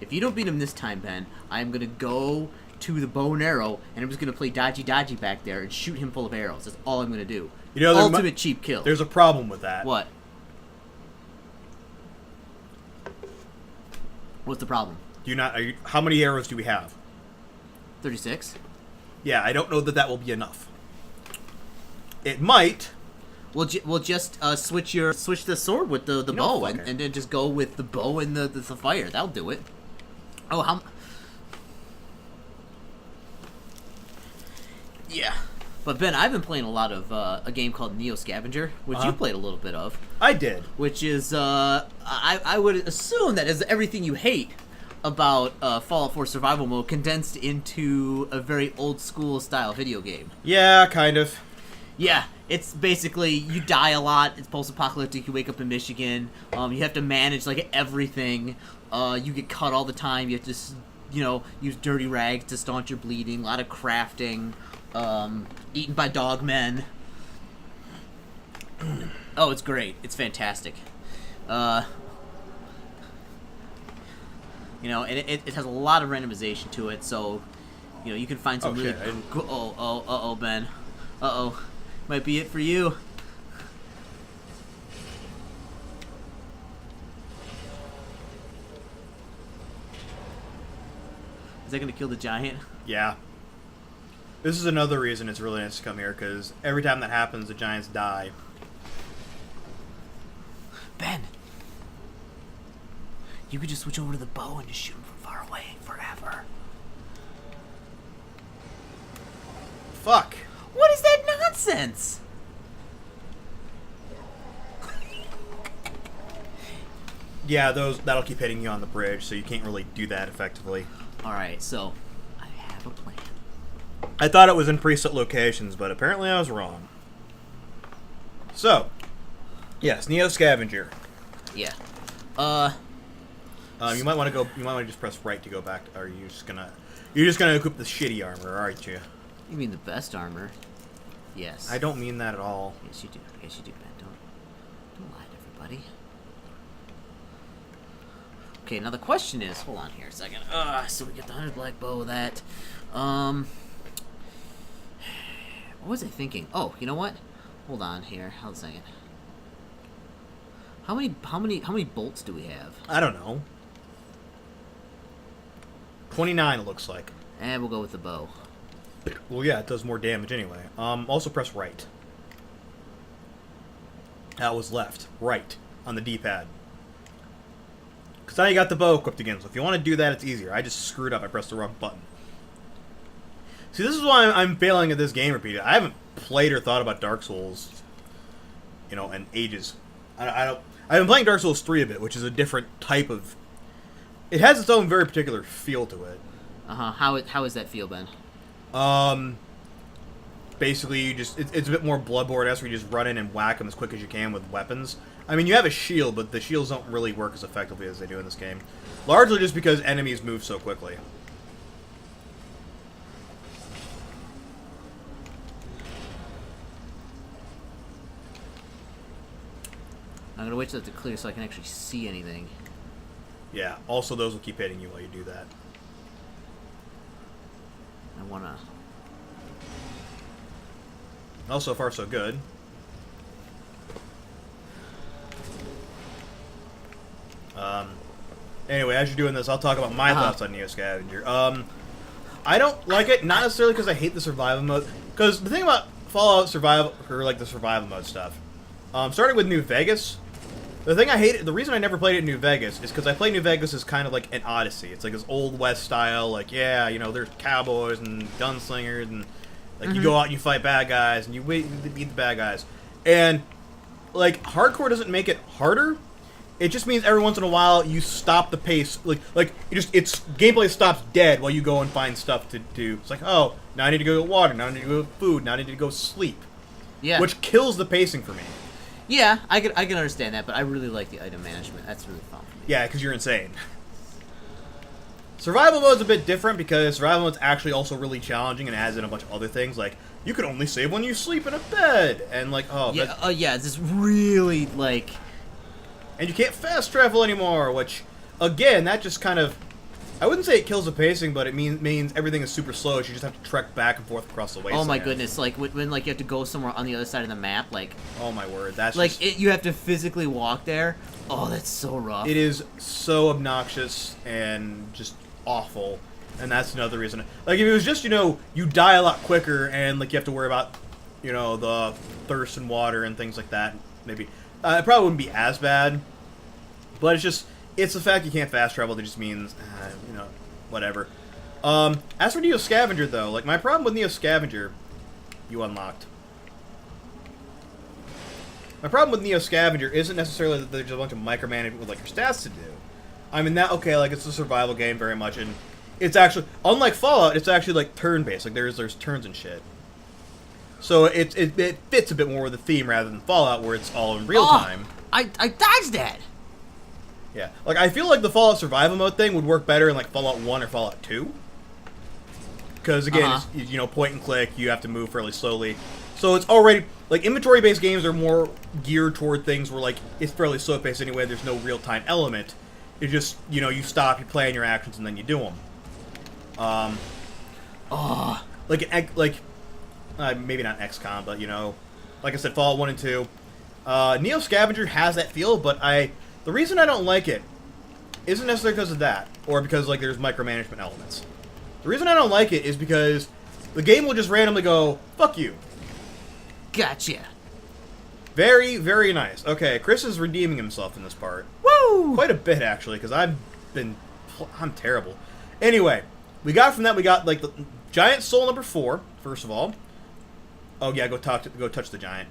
If you don't beat him this time, Ben, I'm gonna go to the bow and arrow, and I'm just gonna play dodgy back there and shoot him full of arrows. That's all I'm gonna do. You know, ultimate cheap kill. There's a problem with that. What? What's the problem? How many arrows do we have? 36. Yeah, I don't know that will be enough. It might. We'll just switch the sword with the bow and then just go with the bow and the fire. That'll do it. Oh, how? Yeah. But Ben, I've been playing a lot of a game called Neo Scavenger, which you played a little bit of. I did. Which is I would assume that is everything you hate about Fallout 4 survival mode condensed into a very old school style video game. Yeah, kind of. Yeah, it's basically you die a lot. It's post-apocalyptic. You wake up in Michigan. You have to manage like everything. You get cut all the time. You have to use dirty rags to staunch your bleeding. A lot of crafting. Eaten by dog men. Oh, it's great. It's fantastic. And it has a lot of randomization to it, so you can find some really. Ben. Might be it for you. Is that gonna kill the giant? Yeah. This is another reason it's really nice to come here, because every time that happens, the giants die. Ben, you could just switch over to the bow and just shoot him from far away forever. Fuck. What is that nonsense? Yeah, that'll keep hitting you on the bridge, so you can't really do that effectively. Alright, so I have a plan. I thought it was in preset locations, but apparently I was wrong. So, yes, Neo Scavenger. Yeah. You might want to go. You might want to just press right to go back. Or you're just gonna equip the shitty armor, aren't you? You mean the best armor? Yes. I don't mean that at all. Yes, you do. Yes, you do, Ben. Don't lie to everybody. Okay, now the question is, hold on here a second. So we get the 100 black bow. That. What was I thinking? Oh, you know what? Hold on here. Hold a second. How many bolts do we have? I don't know. 29 it looks like. And we'll go with the bow. Well, yeah, it does more damage anyway. Also press right. That was left. Right. On the D-pad. Because now you got the bow equipped again, so if you want to do that, it's easier. I just screwed up. I pressed the wrong button. See, this is why I'm failing at this game repeatedly. I haven't played or thought about Dark Souls, you know, in ages. I've been playing Dark Souls 3 a bit, which is a different type of... It has its own very particular feel to it. Uh-huh. How has that feel been? Basically, you just... It's a bit more Bloodborne-esque, where you just run in and whack them as quick as you can with weapons. I mean, you have a shield, but the shields don't really work as effectively as they do in this game. Largely just because enemies move so quickly. I'm gonna wait till it to clear so I can actually see anything. Yeah, also those will keep hitting you while you do that. I wanna... Oh, so far so good. Anyway, as you're doing this, I'll talk about my thoughts on Neo Scavenger. I don't like it, not necessarily because I hate the survival mode. Because the thing about Fallout survival, or like the survival mode stuff, starting with New Vegas, the thing I hate, the reason I never played it in New Vegas is because I play New Vegas as kind of like an Odyssey. It's like this Old West style, like, yeah, you know, there's cowboys and gunslingers, and like you go out and you fight bad guys, and you beat the bad guys. And like, hardcore doesn't make it harder. It just means every once in a while you stop the pace, like it's gameplay stops dead while you go and find stuff to do. It's like, oh, now I need to go get water, now I need to go get food, now I need to go sleep. Yeah. Which kills the pacing for me. Yeah, I can understand that, but I really like the item management. That's really fun for me. Yeah, because you're insane. Survival mode's a bit different because survival mode's actually also really challenging and adds in a bunch of other things, like you can only save when you sleep in a bed, and like, oh, yeah, yeah, it's just really like... And you can't fast travel anymore, which, again, that just kind of... I wouldn't say it kills the pacing, but it means everything is super slow, so you just have to trek back and forth across the wasteland. Oh my goodness, like, when like, you have to go somewhere on the other side of the map, like... Oh my word, that's like, just... you have to physically walk there. Oh, that's so rough. It is so obnoxious and just awful, and that's another reason. Like, if it was just, you know, you die a lot quicker, and, like, you have to worry about, you know, the thirst and water and things like that, maybe... it probably wouldn't be as bad, but it's just, it's the fact you can't fast travel that just means, you know, whatever. As for Neo Scavenger, though, like, my problem with Neo Scavenger, you unlocked. My problem with Neo Scavenger isn't necessarily that there's a bunch of micromanagement with, like, your stats to do. I mean, that, okay, like, it's a survival game very much, and it's actually, unlike Fallout, it's actually, like, turn-based, like, there's turns and shit. So it fits a bit more with the theme rather than Fallout, where it's all in real time. I dodged that! Yeah. Like, I feel like the Fallout survival mode thing would work better in, like, Fallout 1 or Fallout 2. Because, again, it's, you know, point and click, you have to move fairly slowly. So it's already... Like, inventory-based games are more geared toward things where, like, it's fairly slow-paced anyway, there's no real-time element. It's just, you know, you stop, you plan your actions, and then you do them. Maybe not XCOM, but, you know, like I said, Fallout 1 and 2. Neo Scavenger has that feel, but the reason I don't like it isn't necessarily because of that, or because, like, there's micromanagement elements. The reason I don't like it is because the game will just randomly go, fuck you. Gotcha. Very, very nice. Okay, Cris is redeeming himself in this part. Woo! Quite a bit, actually, because I'm terrible. Anyway, we got, like, the Giant Soul number 4, first of all. Oh yeah, go touch the giant.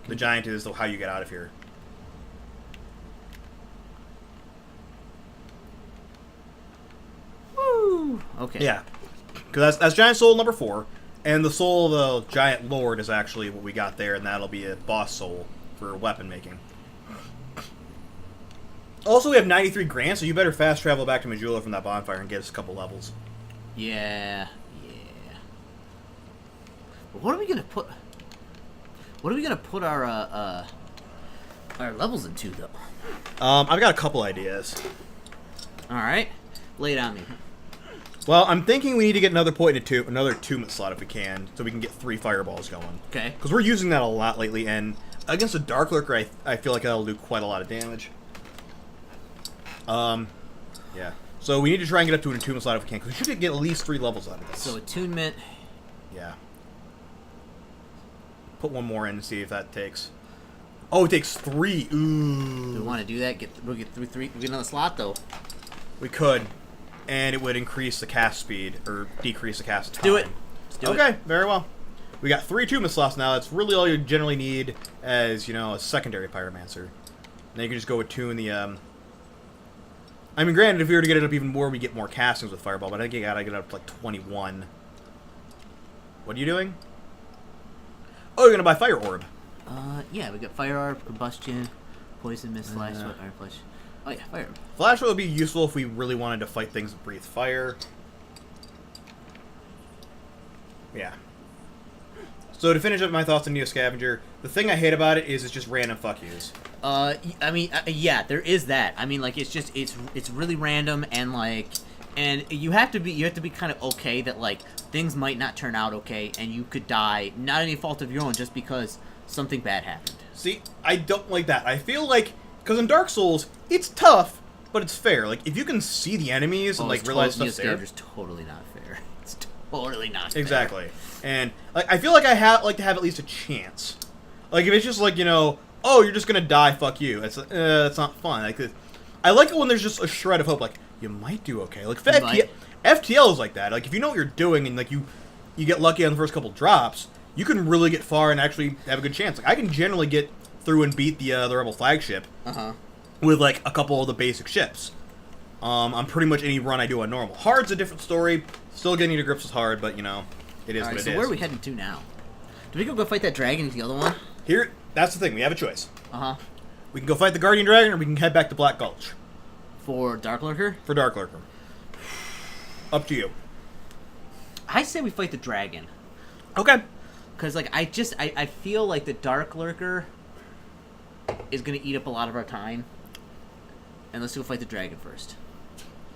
The giant is how you get out of here. Woo! Okay. Yeah, because that's Giant Soul number 4, and the Soul of the Giant Lord is actually what we got there, and that'll be a boss soul for weapon making. Also, we have 93 grand, so you better fast travel back to Majula from that bonfire and get us a couple levels. Yeah. What are we gonna put? What are we gonna put our levels into, though? I've got a couple ideas. All right, lay it on me. Well, I'm thinking we need to get another another attunement slot if we can, so we can get 3 fireballs going. Okay. Because we're using that a lot lately, and against a Dark Lurker, I feel like that'll do quite a lot of damage. Yeah. So we need to try and get up to an attunement slot if we can, because we should get at least 3 levels out of this. So attunement. Yeah. Put one more in and see if that takes. Oh, it takes 3. Ooh. Do we want to do that? We'll get through 3. We get another slot though. We could, and it would increase the cast speed or decrease the cast time. Do it. Let's do it. Okay, very well. We got 3 attunement slots now. That's really all you generally need as, you know, a secondary pyromancer. Then you can just go attune the. I mean, granted, if we were to get it up even more, we get more castings with Fireball, but I think you gotta get up to like 21. What are you doing? Oh, you're gonna buy Fire Orb. Yeah, we got Fire Orb, Combustion, Poison Mist, Flash, Sweat, Iron Flash. Oh yeah, Fire Orb. Flash would be useful if we really wanted to fight things that breathe fire. Yeah. So to finish up my thoughts on Neo Scavenger, the thing I hate about it is it's just random fuck yous. I mean, yeah, there is that. I mean, like, it's really random, and like, and you have to be kind of okay that like things might not turn out okay, and you could die, not any fault of your own, just because something bad happened. See, I don't like that. I feel like, because in Dark Souls, it's tough, but it's fair. Like, if you can see the enemies and like realize stuff's there, Neo Scavenger's totally not fair. It's totally not fair. Exactly. And like, I feel like I like to have at least a chance. Like, if it's just like, you know, oh, you're just gonna die, fuck you. It's not fun. Like, I like it when there's just a shred of hope. Like, you might do okay. Like, FTL is like that. Like, if you know what you're doing and like you get lucky on the first couple drops, you can really get far and actually have a good chance. Like, I can generally get through and beat the Rebel flagship with like a couple of the basic ships. On pretty much any run I do on normal. Hard's a different story. Still getting to grips with hard, but you know, it is what it is. So where are we heading to now? Do we go fight that dragon with the other one? Here, that's the thing. We have a choice. We can go fight the Guardian Dragon, or we can head back to Black Gulch. For Dark Lurker? For Dark Lurker. Up to you. I say we fight the dragon. Okay. Because, like, I feel like the Dark Lurker is going to eat up a lot of our time. And let's go fight the dragon first.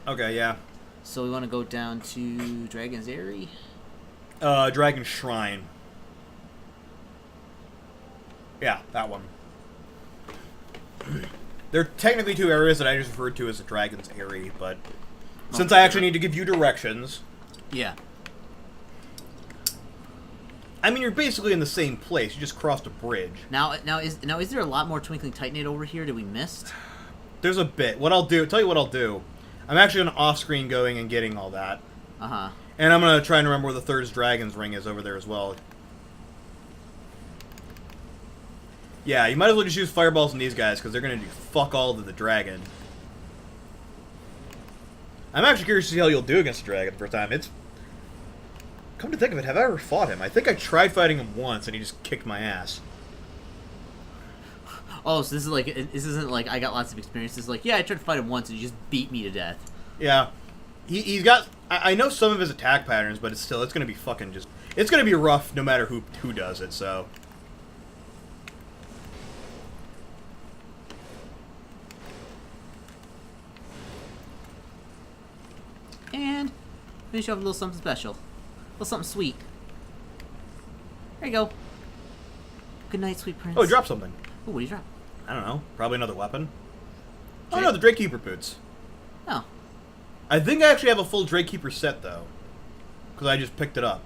Okay, yeah. So we want to go down to Dragon's Eyrie? Dragon Shrine. Yeah, that one. There are technically 2 areas that I just referred to as the Dragon's Eyrie, but since I actually need to give you directions... Yeah. I mean, you're basically in the same place. You just crossed a bridge. Now is there a lot more Twinkling Titanate over here that we missed? There's a bit. Tell you what I'll do. I'm actually going to off-screen going and getting all that. And I'm going to try and remember where the third Dragon's Ring is over there as well. Yeah, you might as well just use fireballs on these guys, because they're going to do fuck all to the dragon. I'm actually curious to see how you'll do against the dragon the first time. Come to think of it, have I ever fought him? I think I tried fighting him once, and he just kicked my ass. Oh, so this isn't like I got lots of experience. This is like, yeah, I tried to fight him once, and he just beat me to death. Yeah. He's got... I know some of his attack patterns, but it's going to be fucking just... It's going to be rough no matter who does it, so... And finish off a little something special. A little something sweet. There you go. Good night, sweet prince. Oh, he dropped something. Oh, what did he drop? I don't know. Probably another weapon. Oh, no, the Drakekeeper boots. Oh. I think I actually have a full Drakekeeper set, though. Because I just picked it up.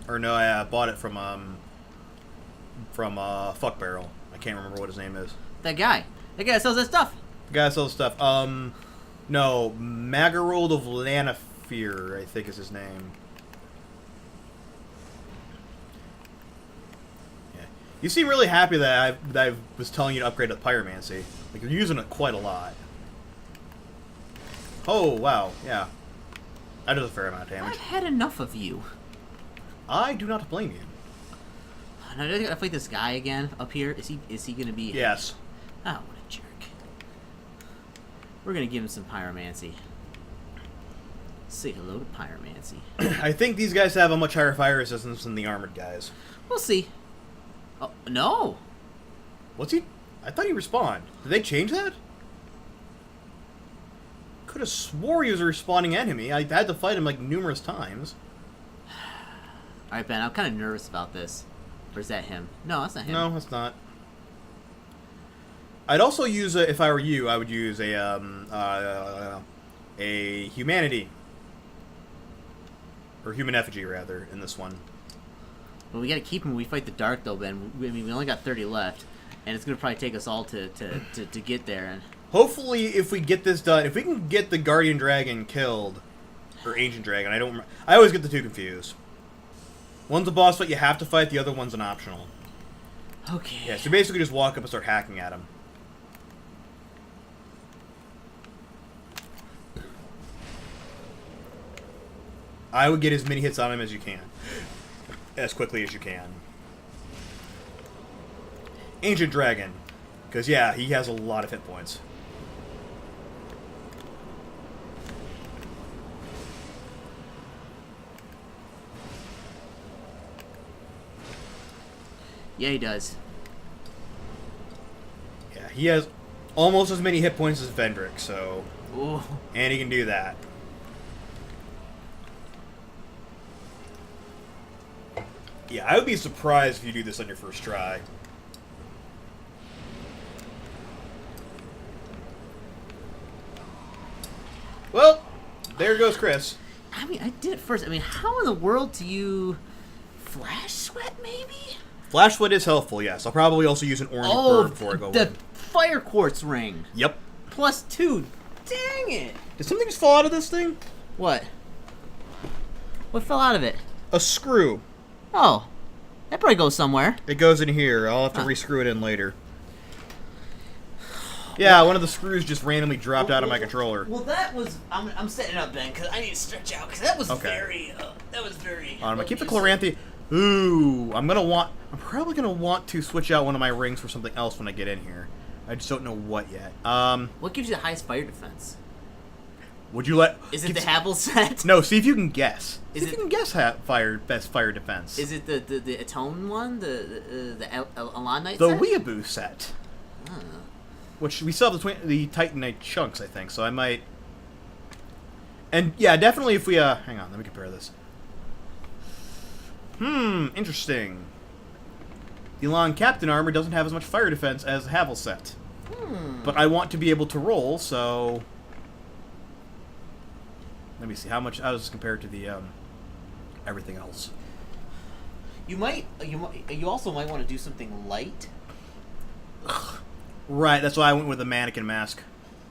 Or no, I bought it from Fuck Barrel. I can't remember what his name is. That guy. That guy that sells that stuff. The guy that sells stuff. No, Magarold of Lanafear, I think is his name. Yeah. You seem really happy that I was telling you to upgrade to Pyromancy. Like, you're using it quite a lot. Oh, wow, yeah. That does a fair amount of damage. I've had enough of you. I do not blame you. Now, do I gotta fight this guy again up here? Is he gonna be... Yes. Oh, what a jerk. We're gonna give him some Pyromancy. Say hello to Pyromancy. I think these guys have a much higher fire resistance than the armored guys. We'll see. Oh, no! What's he... I thought he respawned. Did they change that? Could have swore he was a respawning enemy. I had to fight him like numerous times. Alright, Ben, I'm kind of nervous about this. Or is that him? No, that's not him. No, that's not. I'd also use if I were you, I would use a a humanity. Or human effigy, rather, in this one. Well, we gotta keep him when we fight the dark, though, Ben. I mean, we only got 30 left, and it's gonna probably take us all to get there. And hopefully, if we get this done, if we can get the Guardian Dragon killed, or Ancient Dragon, I always get the two confused. One's a boss fight you have to fight, the other one's an optional. Okay. Yeah, so basically just walk up and start hacking at him. I would get as many hits on him as you can. As quickly as you can. Ancient Dragon. Because, yeah, he has a lot of hit points. Yeah, he does. Yeah, he has almost as many hit points as Vendrick, so... Ooh. And he can do that. Yeah, I would be surprised if you do this on your first try. Well, there goes Cris. I mean, I did it first. I mean, how in the world do you... Flash Sweat, maybe? Flash Sweat is helpful, yes. I'll probably also use an orange bird before I go the in. Fire Quartz Ring. Yep. +2. Dang it. Did something just fall out of this thing? What? What fell out of it? A screw. Oh. That probably goes somewhere. It goes in here. I'll have to re-screw it in later. Yeah, one of the screws just randomly dropped out of my controller. Well, that was... I'm setting it up, Ben, because I need to stretch out, because that was Okay. very... that was very... I'm gonna keep the Chloranthe. Ooh, I'm probably gonna want to switch out one of my rings for something else when I get in here. I just don't know what yet. What gives you the highest fire defense? Would you let? Is it the Havel set? No, see if you can guess. Is See if it- you can guess best fire defense. Is it the Atone one? The Alonite The set? Weeaboo set, which we still have the Titanite chunks, I think. So I might. And yeah, definitely if we hang on, let me compare this. Interesting. The Elon Captain armor doesn't have as much fire defense as Havel set. But I want to be able to roll, so let me see how does this compare to the everything else. You also might want to do something light. Right, that's why I went with the mannequin mask.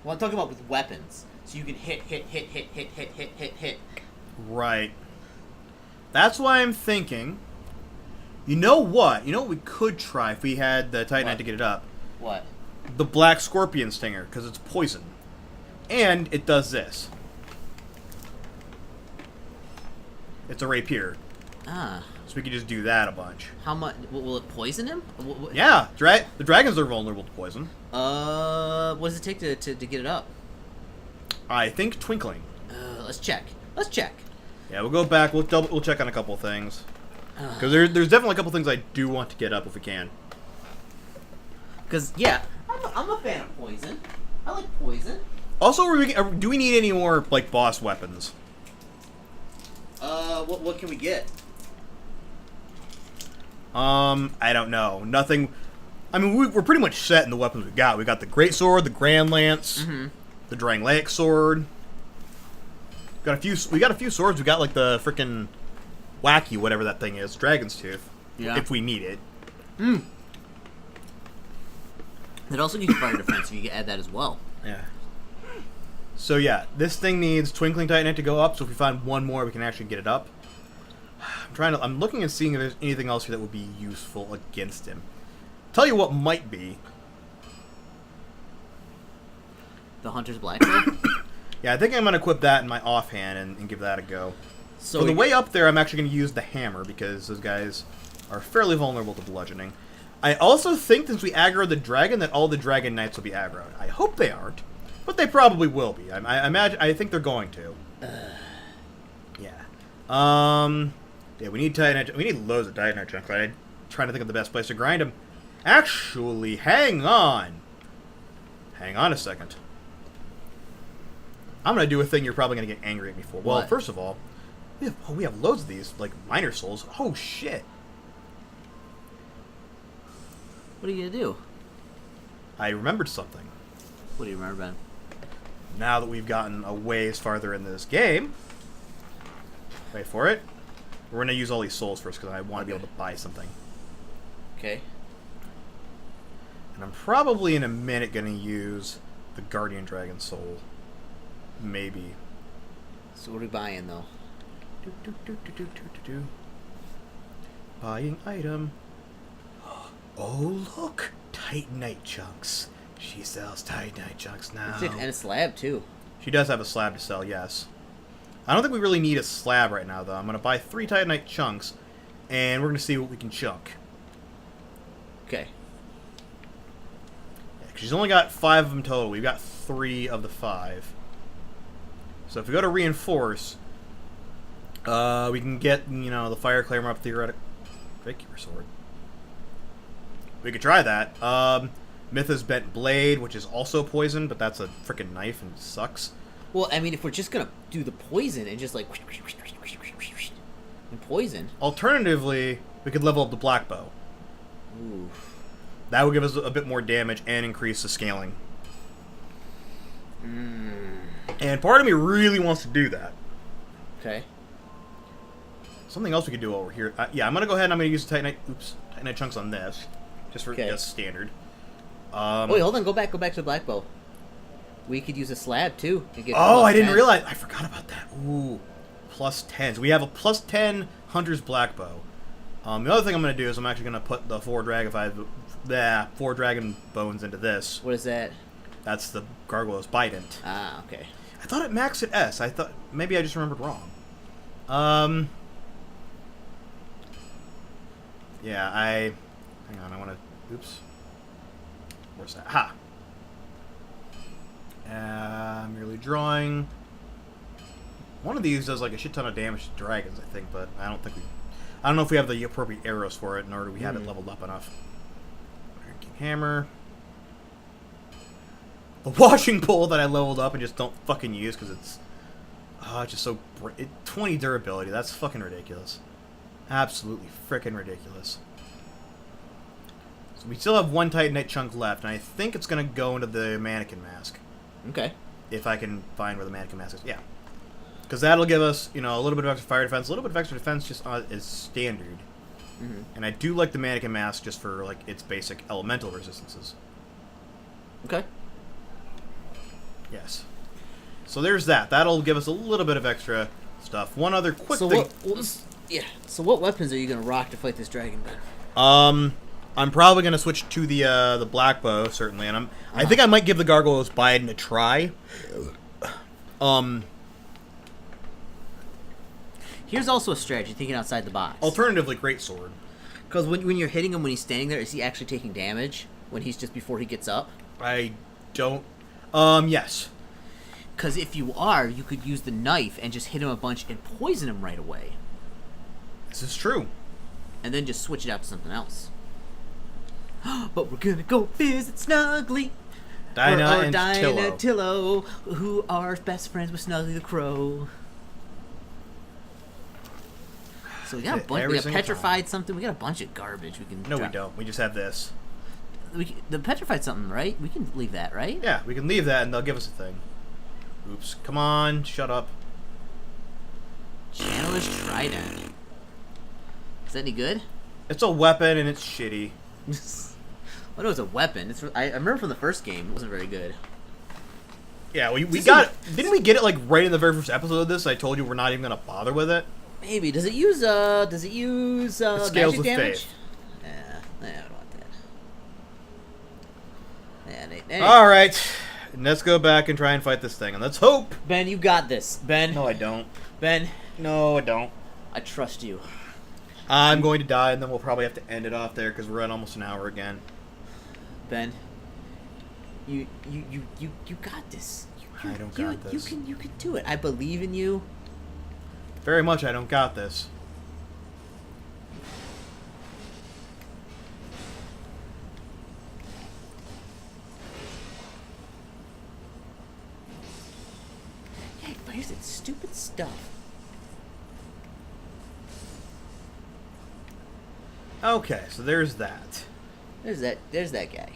Well, I'm talking about with weapons, so you can hit. Right. That's why I'm thinking. You know what? You know what we could try if we had the Titanite What? to get it up? What? The Black Scorpion Stinger, because it's poison. And it does this. It's a rapier. Ah. So we could just do that a bunch. How much? Will it poison him? Yeah, the dragons are vulnerable to poison. What does it take to get it up? I think Twinkling. Let's check. Yeah, we'll go back. We'll check on a couple things. Because there's definitely a couple things I do want to get up if we can. Because, yeah, I'm a fan of poison. I like poison. Also, do we need any more, like, boss weapons? What can we get? I don't know. Nothing. I mean, we're pretty much set in the weapons we got. We got the Great Sword, the Grand Lance, the Drangleic Sword. We got a few swords. We got, like, the frickin' wacky, whatever that thing is, Dragon's Tooth. Yeah. If we need it. It also gives you fire defense, so you can add that as well. Yeah. So yeah, this thing needs Twinkling Titanite to go up, so if we find one more, we can actually get it up. I'm looking and seeing if there's anything else here that would be useful against him. Tell you what might be. The Hunter's Black Sword? Yeah, I think I'm going to equip that in my offhand and give that a go. So For the way up there, I'm actually going to use the hammer, because those guys are fairly vulnerable to bludgeoning. I also think since we aggro the dragon, that all the Dragon Knights will be aggroed. I hope they aren't, but they probably will be. I think they're going to. Yeah. Yeah, we need Titanite. We need loads of Titanite chunks. I'm trying to think of the best place to grind them. Actually, hang on. Hang on a second. I'm going to do a thing you're probably going to get angry at me for. Well, What? first of all, we have loads of these, like, minor souls. Oh, shit. What are you going to do? I remembered something. What do you remember, Ben? now that we've gotten a ways farther into this game, wait for it. We're gonna use all these souls first because I want to be able to buy something. Okay. And I'm probably in a minute gonna use the Guardian Dragon Soul. Maybe. So what are we buying though? Buying item. Oh look, Titanite chunks. She sells Titanite chunks now. And a slab too. She does have a slab to sell, yes. I don't think we really need a slab right now, though. I'm going to buy 3 Titanite chunks, and we're going to see what we can chunk. Okay. Yeah, 'cause she's only got 5 of them total. We've got 3 of the 5. So if we go to reinforce, we can get, the Fire Claimer up theoretic. Vacuum Sword. We could try that. Mytha's Bent Blade, which is also poison, but that's a freaking knife and it sucks. Well, I mean, if we're just gonna do the poison and just like and poison. Alternatively, we could level up the Black Bow. Ooh. That would give us a bit more damage and increase the scaling. And part of me really wants to do that. Okay. Something else we could do over here. Yeah, I'm gonna go ahead and I'm gonna use the Titanite chunks on this, just for just standard. Wait, hold on. Go back to the Black Bow. We could use a slab too. And get I didn't 10. realize. I forgot about that. Ooh, plus 10. So we have a plus 10 Hunter's Black Bow. The other thing I'm going to do is I'm actually going to put the 4 dragon bones into this. What is that? That's the Gargoyle's Bident. Ah, okay. I thought it maxed at S. I thought maybe I just remembered wrong. Yeah, hang on. I want to. Oops. Where's that? Ha. Merely drawing. One of these does like a shit ton of damage to dragons, I think, but I don't know if we have the appropriate arrows for it, nor do we have it leveled up enough. Drinking hammer. The washing pole that I leveled up and just don't fucking use because it's just so 20 durability. That's fucking ridiculous. Absolutely freaking ridiculous. So we still have 1 Titanite chunk left, and I think it's gonna go into the mannequin mask. Okay. If I can find where the mannequin mask is. Yeah. Because that'll give us, a little bit of extra fire defense, a little bit of extra defense just as standard. And I do like the mannequin mask just for, like, its basic elemental resistances. Okay. Yes. So there's that. That'll give us a little bit of extra stuff. One other quick thing. So what weapons are you going to rock to fight this dragon, Ben? I'm probably going to switch to the black bow, certainly, and I think I might give the Gargoyle's Bident a try. Here's also a strategy, thinking outside the box. Alternatively, greatsword. Because when you're hitting him when he's standing there, is he actually taking damage when he's just before he gets up? I don't... yes. Because if you are, you could use the knife and just hit him a bunch and poison him right away. This is true. And then just switch it out to something else. But we're gonna go visit Snuggly. Dinah and Tillo, who are best friends with Snuggly the Crow. So we got a bunch. We got petrified something. We got a bunch of garbage. We can. No, we don't. We just have this. The petrified something, right? We can leave that, right? Yeah, we can leave that, and they'll give us a thing. Oops! Come on, shut up. Channeler's Trident. Is that any good? It's a weapon, and it's shitty. Well, it was a weapon. I remember from the first game, it wasn't very good. Yeah, we got it. Didn't we get it like right in the very first episode of this? I told you we're not even gonna bother with it. Maybe. Does it use scales magic with damage? faith. Yeah, I don't want that. Yeah, All right, let's go back and try and fight this thing, and let's hope. Ben, you got this. Ben. No, I don't. Ben. No, I don't. I trust you. I'm going to die, and then we'll probably have to end it off there because we're at almost an hour again. Ben, you got this. I don't got this. You can do it. I believe in you. Very much, I don't got this. Yeah, but here's that stupid stuff. Okay, so there's that. There's that guy.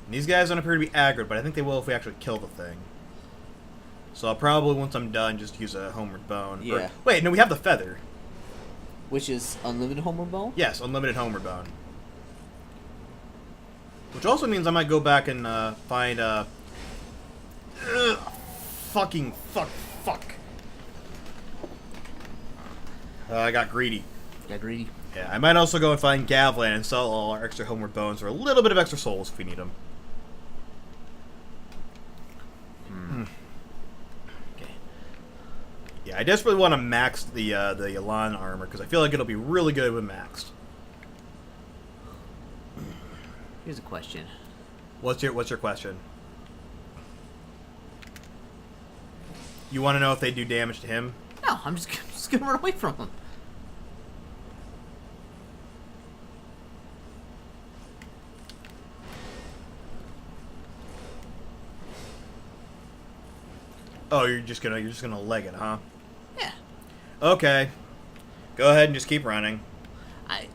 And these guys don't appear to be aggroed, but I think they will if we actually kill the thing. So I'll probably, once I'm done, just use a homeward bone. Yeah. Or, wait, no, we have the feather. Which is unlimited homeward bone? Yes, unlimited homeward bone. Which also means I might go back and find fucking fuck. I got greedy. Got greedy. Yeah, I might also go and find Gavlan and sell all our extra homeward bones or a little bit of extra souls if we need them. Okay. Yeah, I desperately want to max the Elan armor because I feel like it'll be really good when maxed. Here's a question. What's your question? You want to know if they do damage to him? No, I'm just gonna run away from him. Oh, you're just gonna leg it, huh? Yeah. Okay. Go ahead and just keep running. I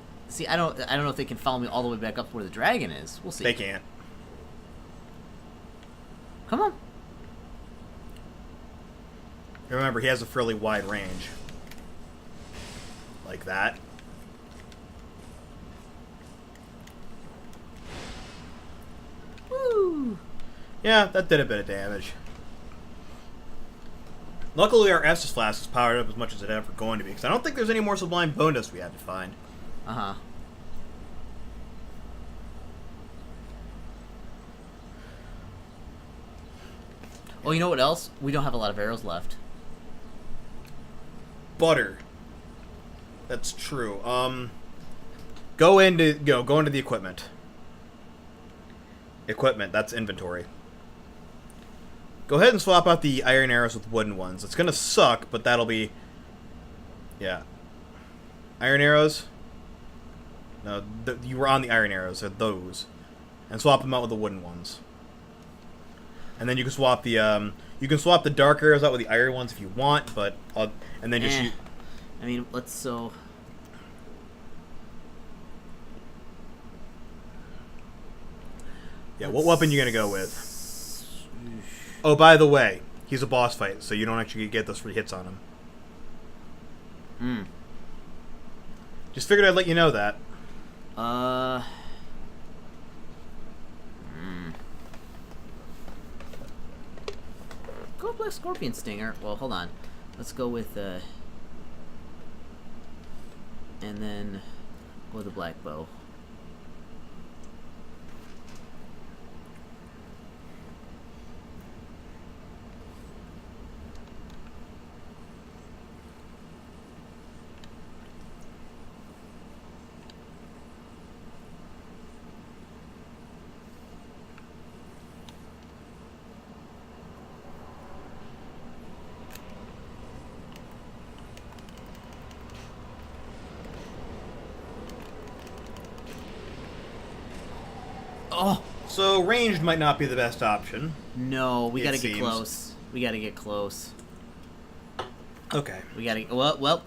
don't know if they can follow me all the way back up where the dragon is. We'll see. They can't. Come on. Remember, he has a fairly wide range. Like that. Woo! Yeah, that did a bit of damage. Luckily, our Estus Flask is powered up as much as it's ever going to be, because I don't think there's any more Sublime Bone Dust we have to find. Uh-huh. Oh, you know what else? We don't have a lot of arrows left. Butter. That's true. Go into the equipment. Equipment, that's inventory. Go ahead and swap out the iron arrows with wooden ones. It's gonna suck, but that'll be... Yeah. Iron arrows? No, you were on the iron arrows, they're those. And swap them out with the wooden ones. And then you can swap the dark arrows out with the iron ones if you want, but and then just I mean, let's so. Yeah, what weapon you gonna go with? Oh, by the way, he's a boss fight, so you don't actually get those free hits on him. Just figured I'd let you know that. Go with Black Scorpion Stinger. Well, hold on. Let's go with and then go with the Black Bow. Oh! So ranged might not be the best option. No, we gotta get seems. close. We gotta get close. Okay. We gotta... Well,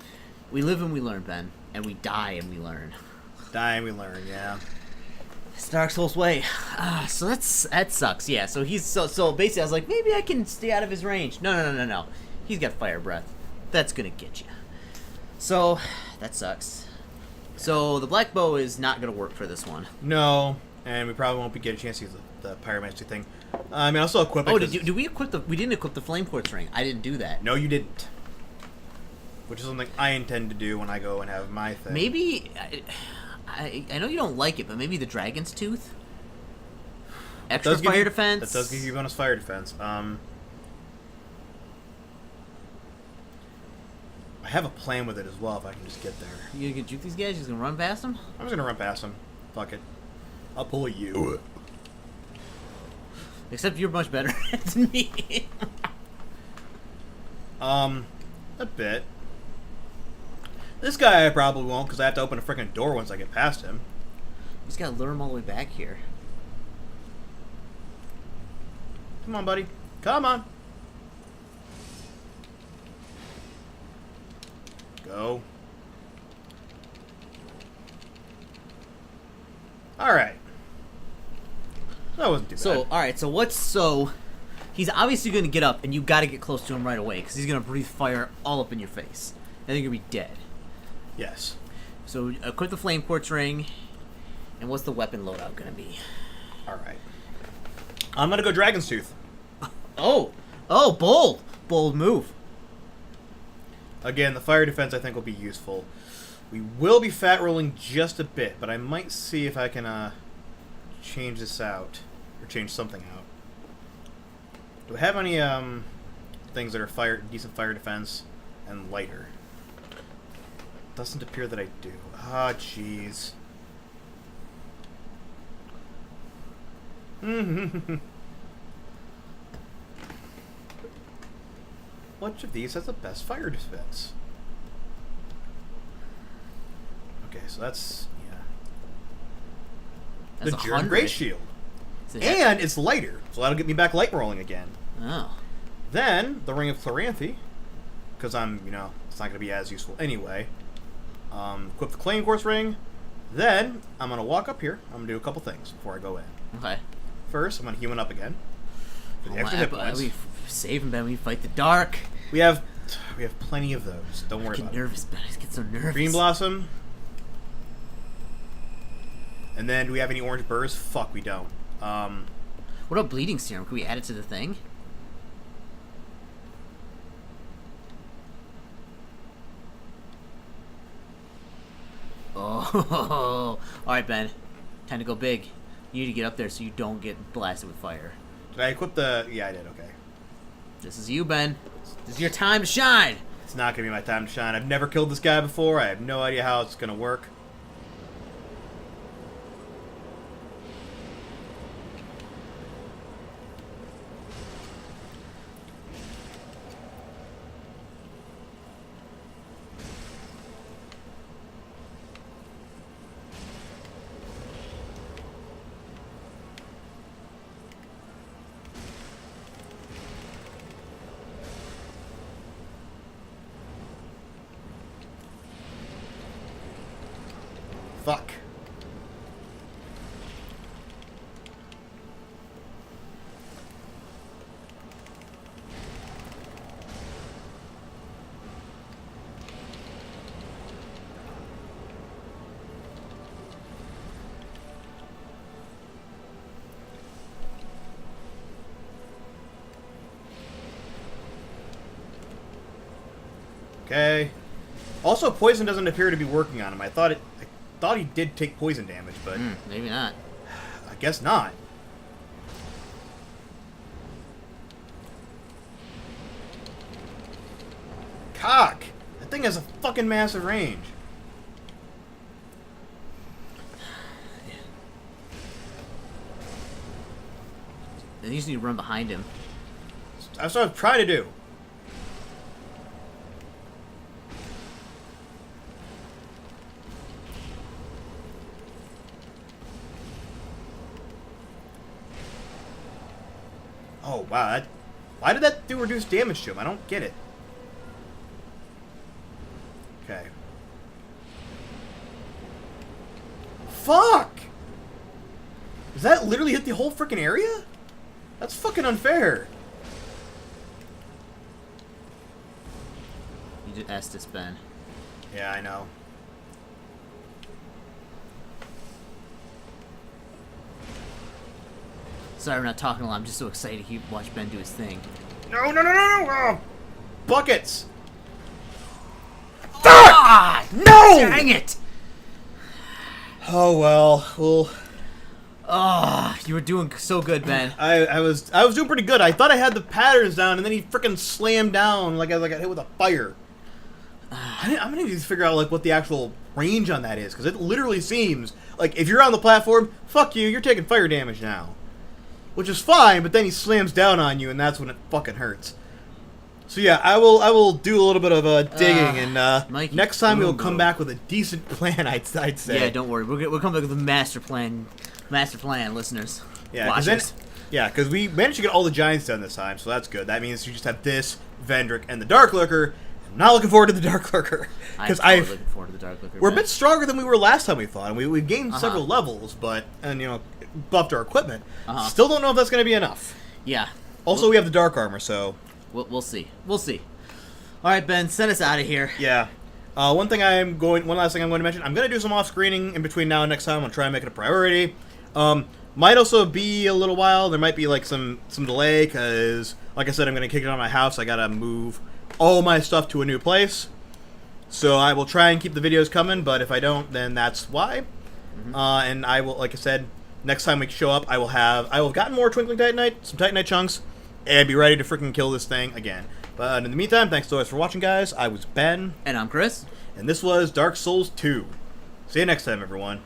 we live and we learn, Ben. And we die and we learn. Die and we learn, yeah. It's Dark Souls way. So that sucks, yeah. So he's... So basically I was like, maybe I can stay out of his range. No. He's got fire breath. That's gonna get you. So, that sucks. So the Black Bow is not gonna work for this one. No. And we probably won't get a chance to use the Pyromancy thing. I mean, also equip it. Oh, did we equip the... We didn't equip the Flame Quartz ring. I didn't do that. No, you didn't. Which is something I intend to do when I go and have my thing. Maybe... I know you don't like it, but maybe the Dragon's Tooth? Extra fire defense? That does give you bonus fire defense. I have a plan with it as well if I can just get there. You gonna juke these guys? You just gonna run past them? I'm just gonna run past them. Fuck it. I'll pull you. Except you're much better than me. A bit. This guy I probably won't because I have to open a freaking door once I get past him. You just gotta lure him all the way back here. Come on, buddy. Come on. Go. Alright. That wasn't too bad. So, alright, so He's obviously going to get up, and you got to get close to him right away, because he's going to breathe fire all up in your face. And you're going to be dead. Yes. So equip the flame quartz ring, and what's the weapon loadout going to be? All right. I'm gonna go Dragon's Tooth. Oh, bold, bold move. Again, the fire defense I think will be useful. We will be fat rolling just a bit, but I might see if I can change this out or change something out. Do I have any things that are decent fire defense and lighter? Doesn't appear that I do. Ah, jeez. Which of these has the best fire defense? Okay, so that's That's the Germ 100. Great Shield, So and it's lighter, so that'll get me back light rolling again. Oh. Then the Ring of Chloranthy, because I'm it's not gonna be as useful anyway. Equip the Claim Course Ring. Then I'm gonna walk up here. I'm gonna do a couple things before I go in. Okay. First, I'm gonna human up again for the extra hit points. We save him, Ben. We fight the dark. We have plenty of those. Don't worry I about get nervous, Ben. I get so nervous. Green Blossom. And then, do we have any orange burrs? Fuck, we don't. What about bleeding serum? Can we add it to the thing? Oh, all right, Ben. Time to go big. You need to get up there so you don't get blasted with fire. Did I equip the... Yeah, I did, okay. This is you, Ben. This is your time to shine. It's not going to be my time to shine. I've never killed this guy before. I have no idea how it's going to work. Fuck. Okay. Also, poison doesn't appear to be working on him. I thought he did take poison damage, but Maybe not. I guess not. Cock! That thing has a fucking massive range. And you just need to run behind him. That's what I'm trying to do. Oh, wow. Why did that do reduced damage to him? I don't get it. Okay. Fuck! Does that literally hit the whole freaking area? That's fucking unfair. You just Estus, Ben. Yeah, I know. Sorry, we're not talking a lot. I'm just so excited to watch Ben do his thing. No, no, no, no, no! Oh. Buckets! Ah! No! Dang it! Oh, well. Ah, you were doing so good, Ben. I was doing pretty good. I thought I had the patterns down, and then he freaking slammed down like I got hit with a fire. I'm gonna need to figure out like what the actual range on that is, because it literally seems like if you're on the platform, fuck you, you're taking fire damage now, which is fine. But then he slams down on you, and that's when it fucking hurts. So yeah, I will do a little bit of digging, and Mikey, next time we'll boom, come bro. back with a decent plan. I'd say. Yeah, don't worry. We'll come back with a master plan. Master plan, listeners. Yeah, Watchers. because we managed to get all the giants done this time, so that's good. That means you just have this, Vendrick, and the Dark Lurker. I'm not looking forward to the Dark Lurker, because I'm totally looking forward to the Dark Lurker. we're a Ben. bit stronger than we were last time we fought, and we gained several levels, and buffed our equipment. Still don't know if that's going to be enough. Yeah. Also, we have the dark armor, so... We'll see. We'll see. All right, Ben, send us out of here. Yeah. One last thing I'm going to mention. I'm going to do some off-screening in between now and next time. I'll try and make it a priority. Might also be a little while. There might be like some delay because, like I said, I'm going to kick it out of my house. I got to move all my stuff to a new place. So I will try and keep the videos coming, but if I don't, then that's why. And I will, like I said, next time we show up, I will have gotten more Twinkling Titanite, some Titanite chunks, and be ready to freaking kill this thing again. But in the meantime, thanks always for watching, guys. I was Ben. And I'm Chris. And this was Dark Souls 2. See you next time, everyone.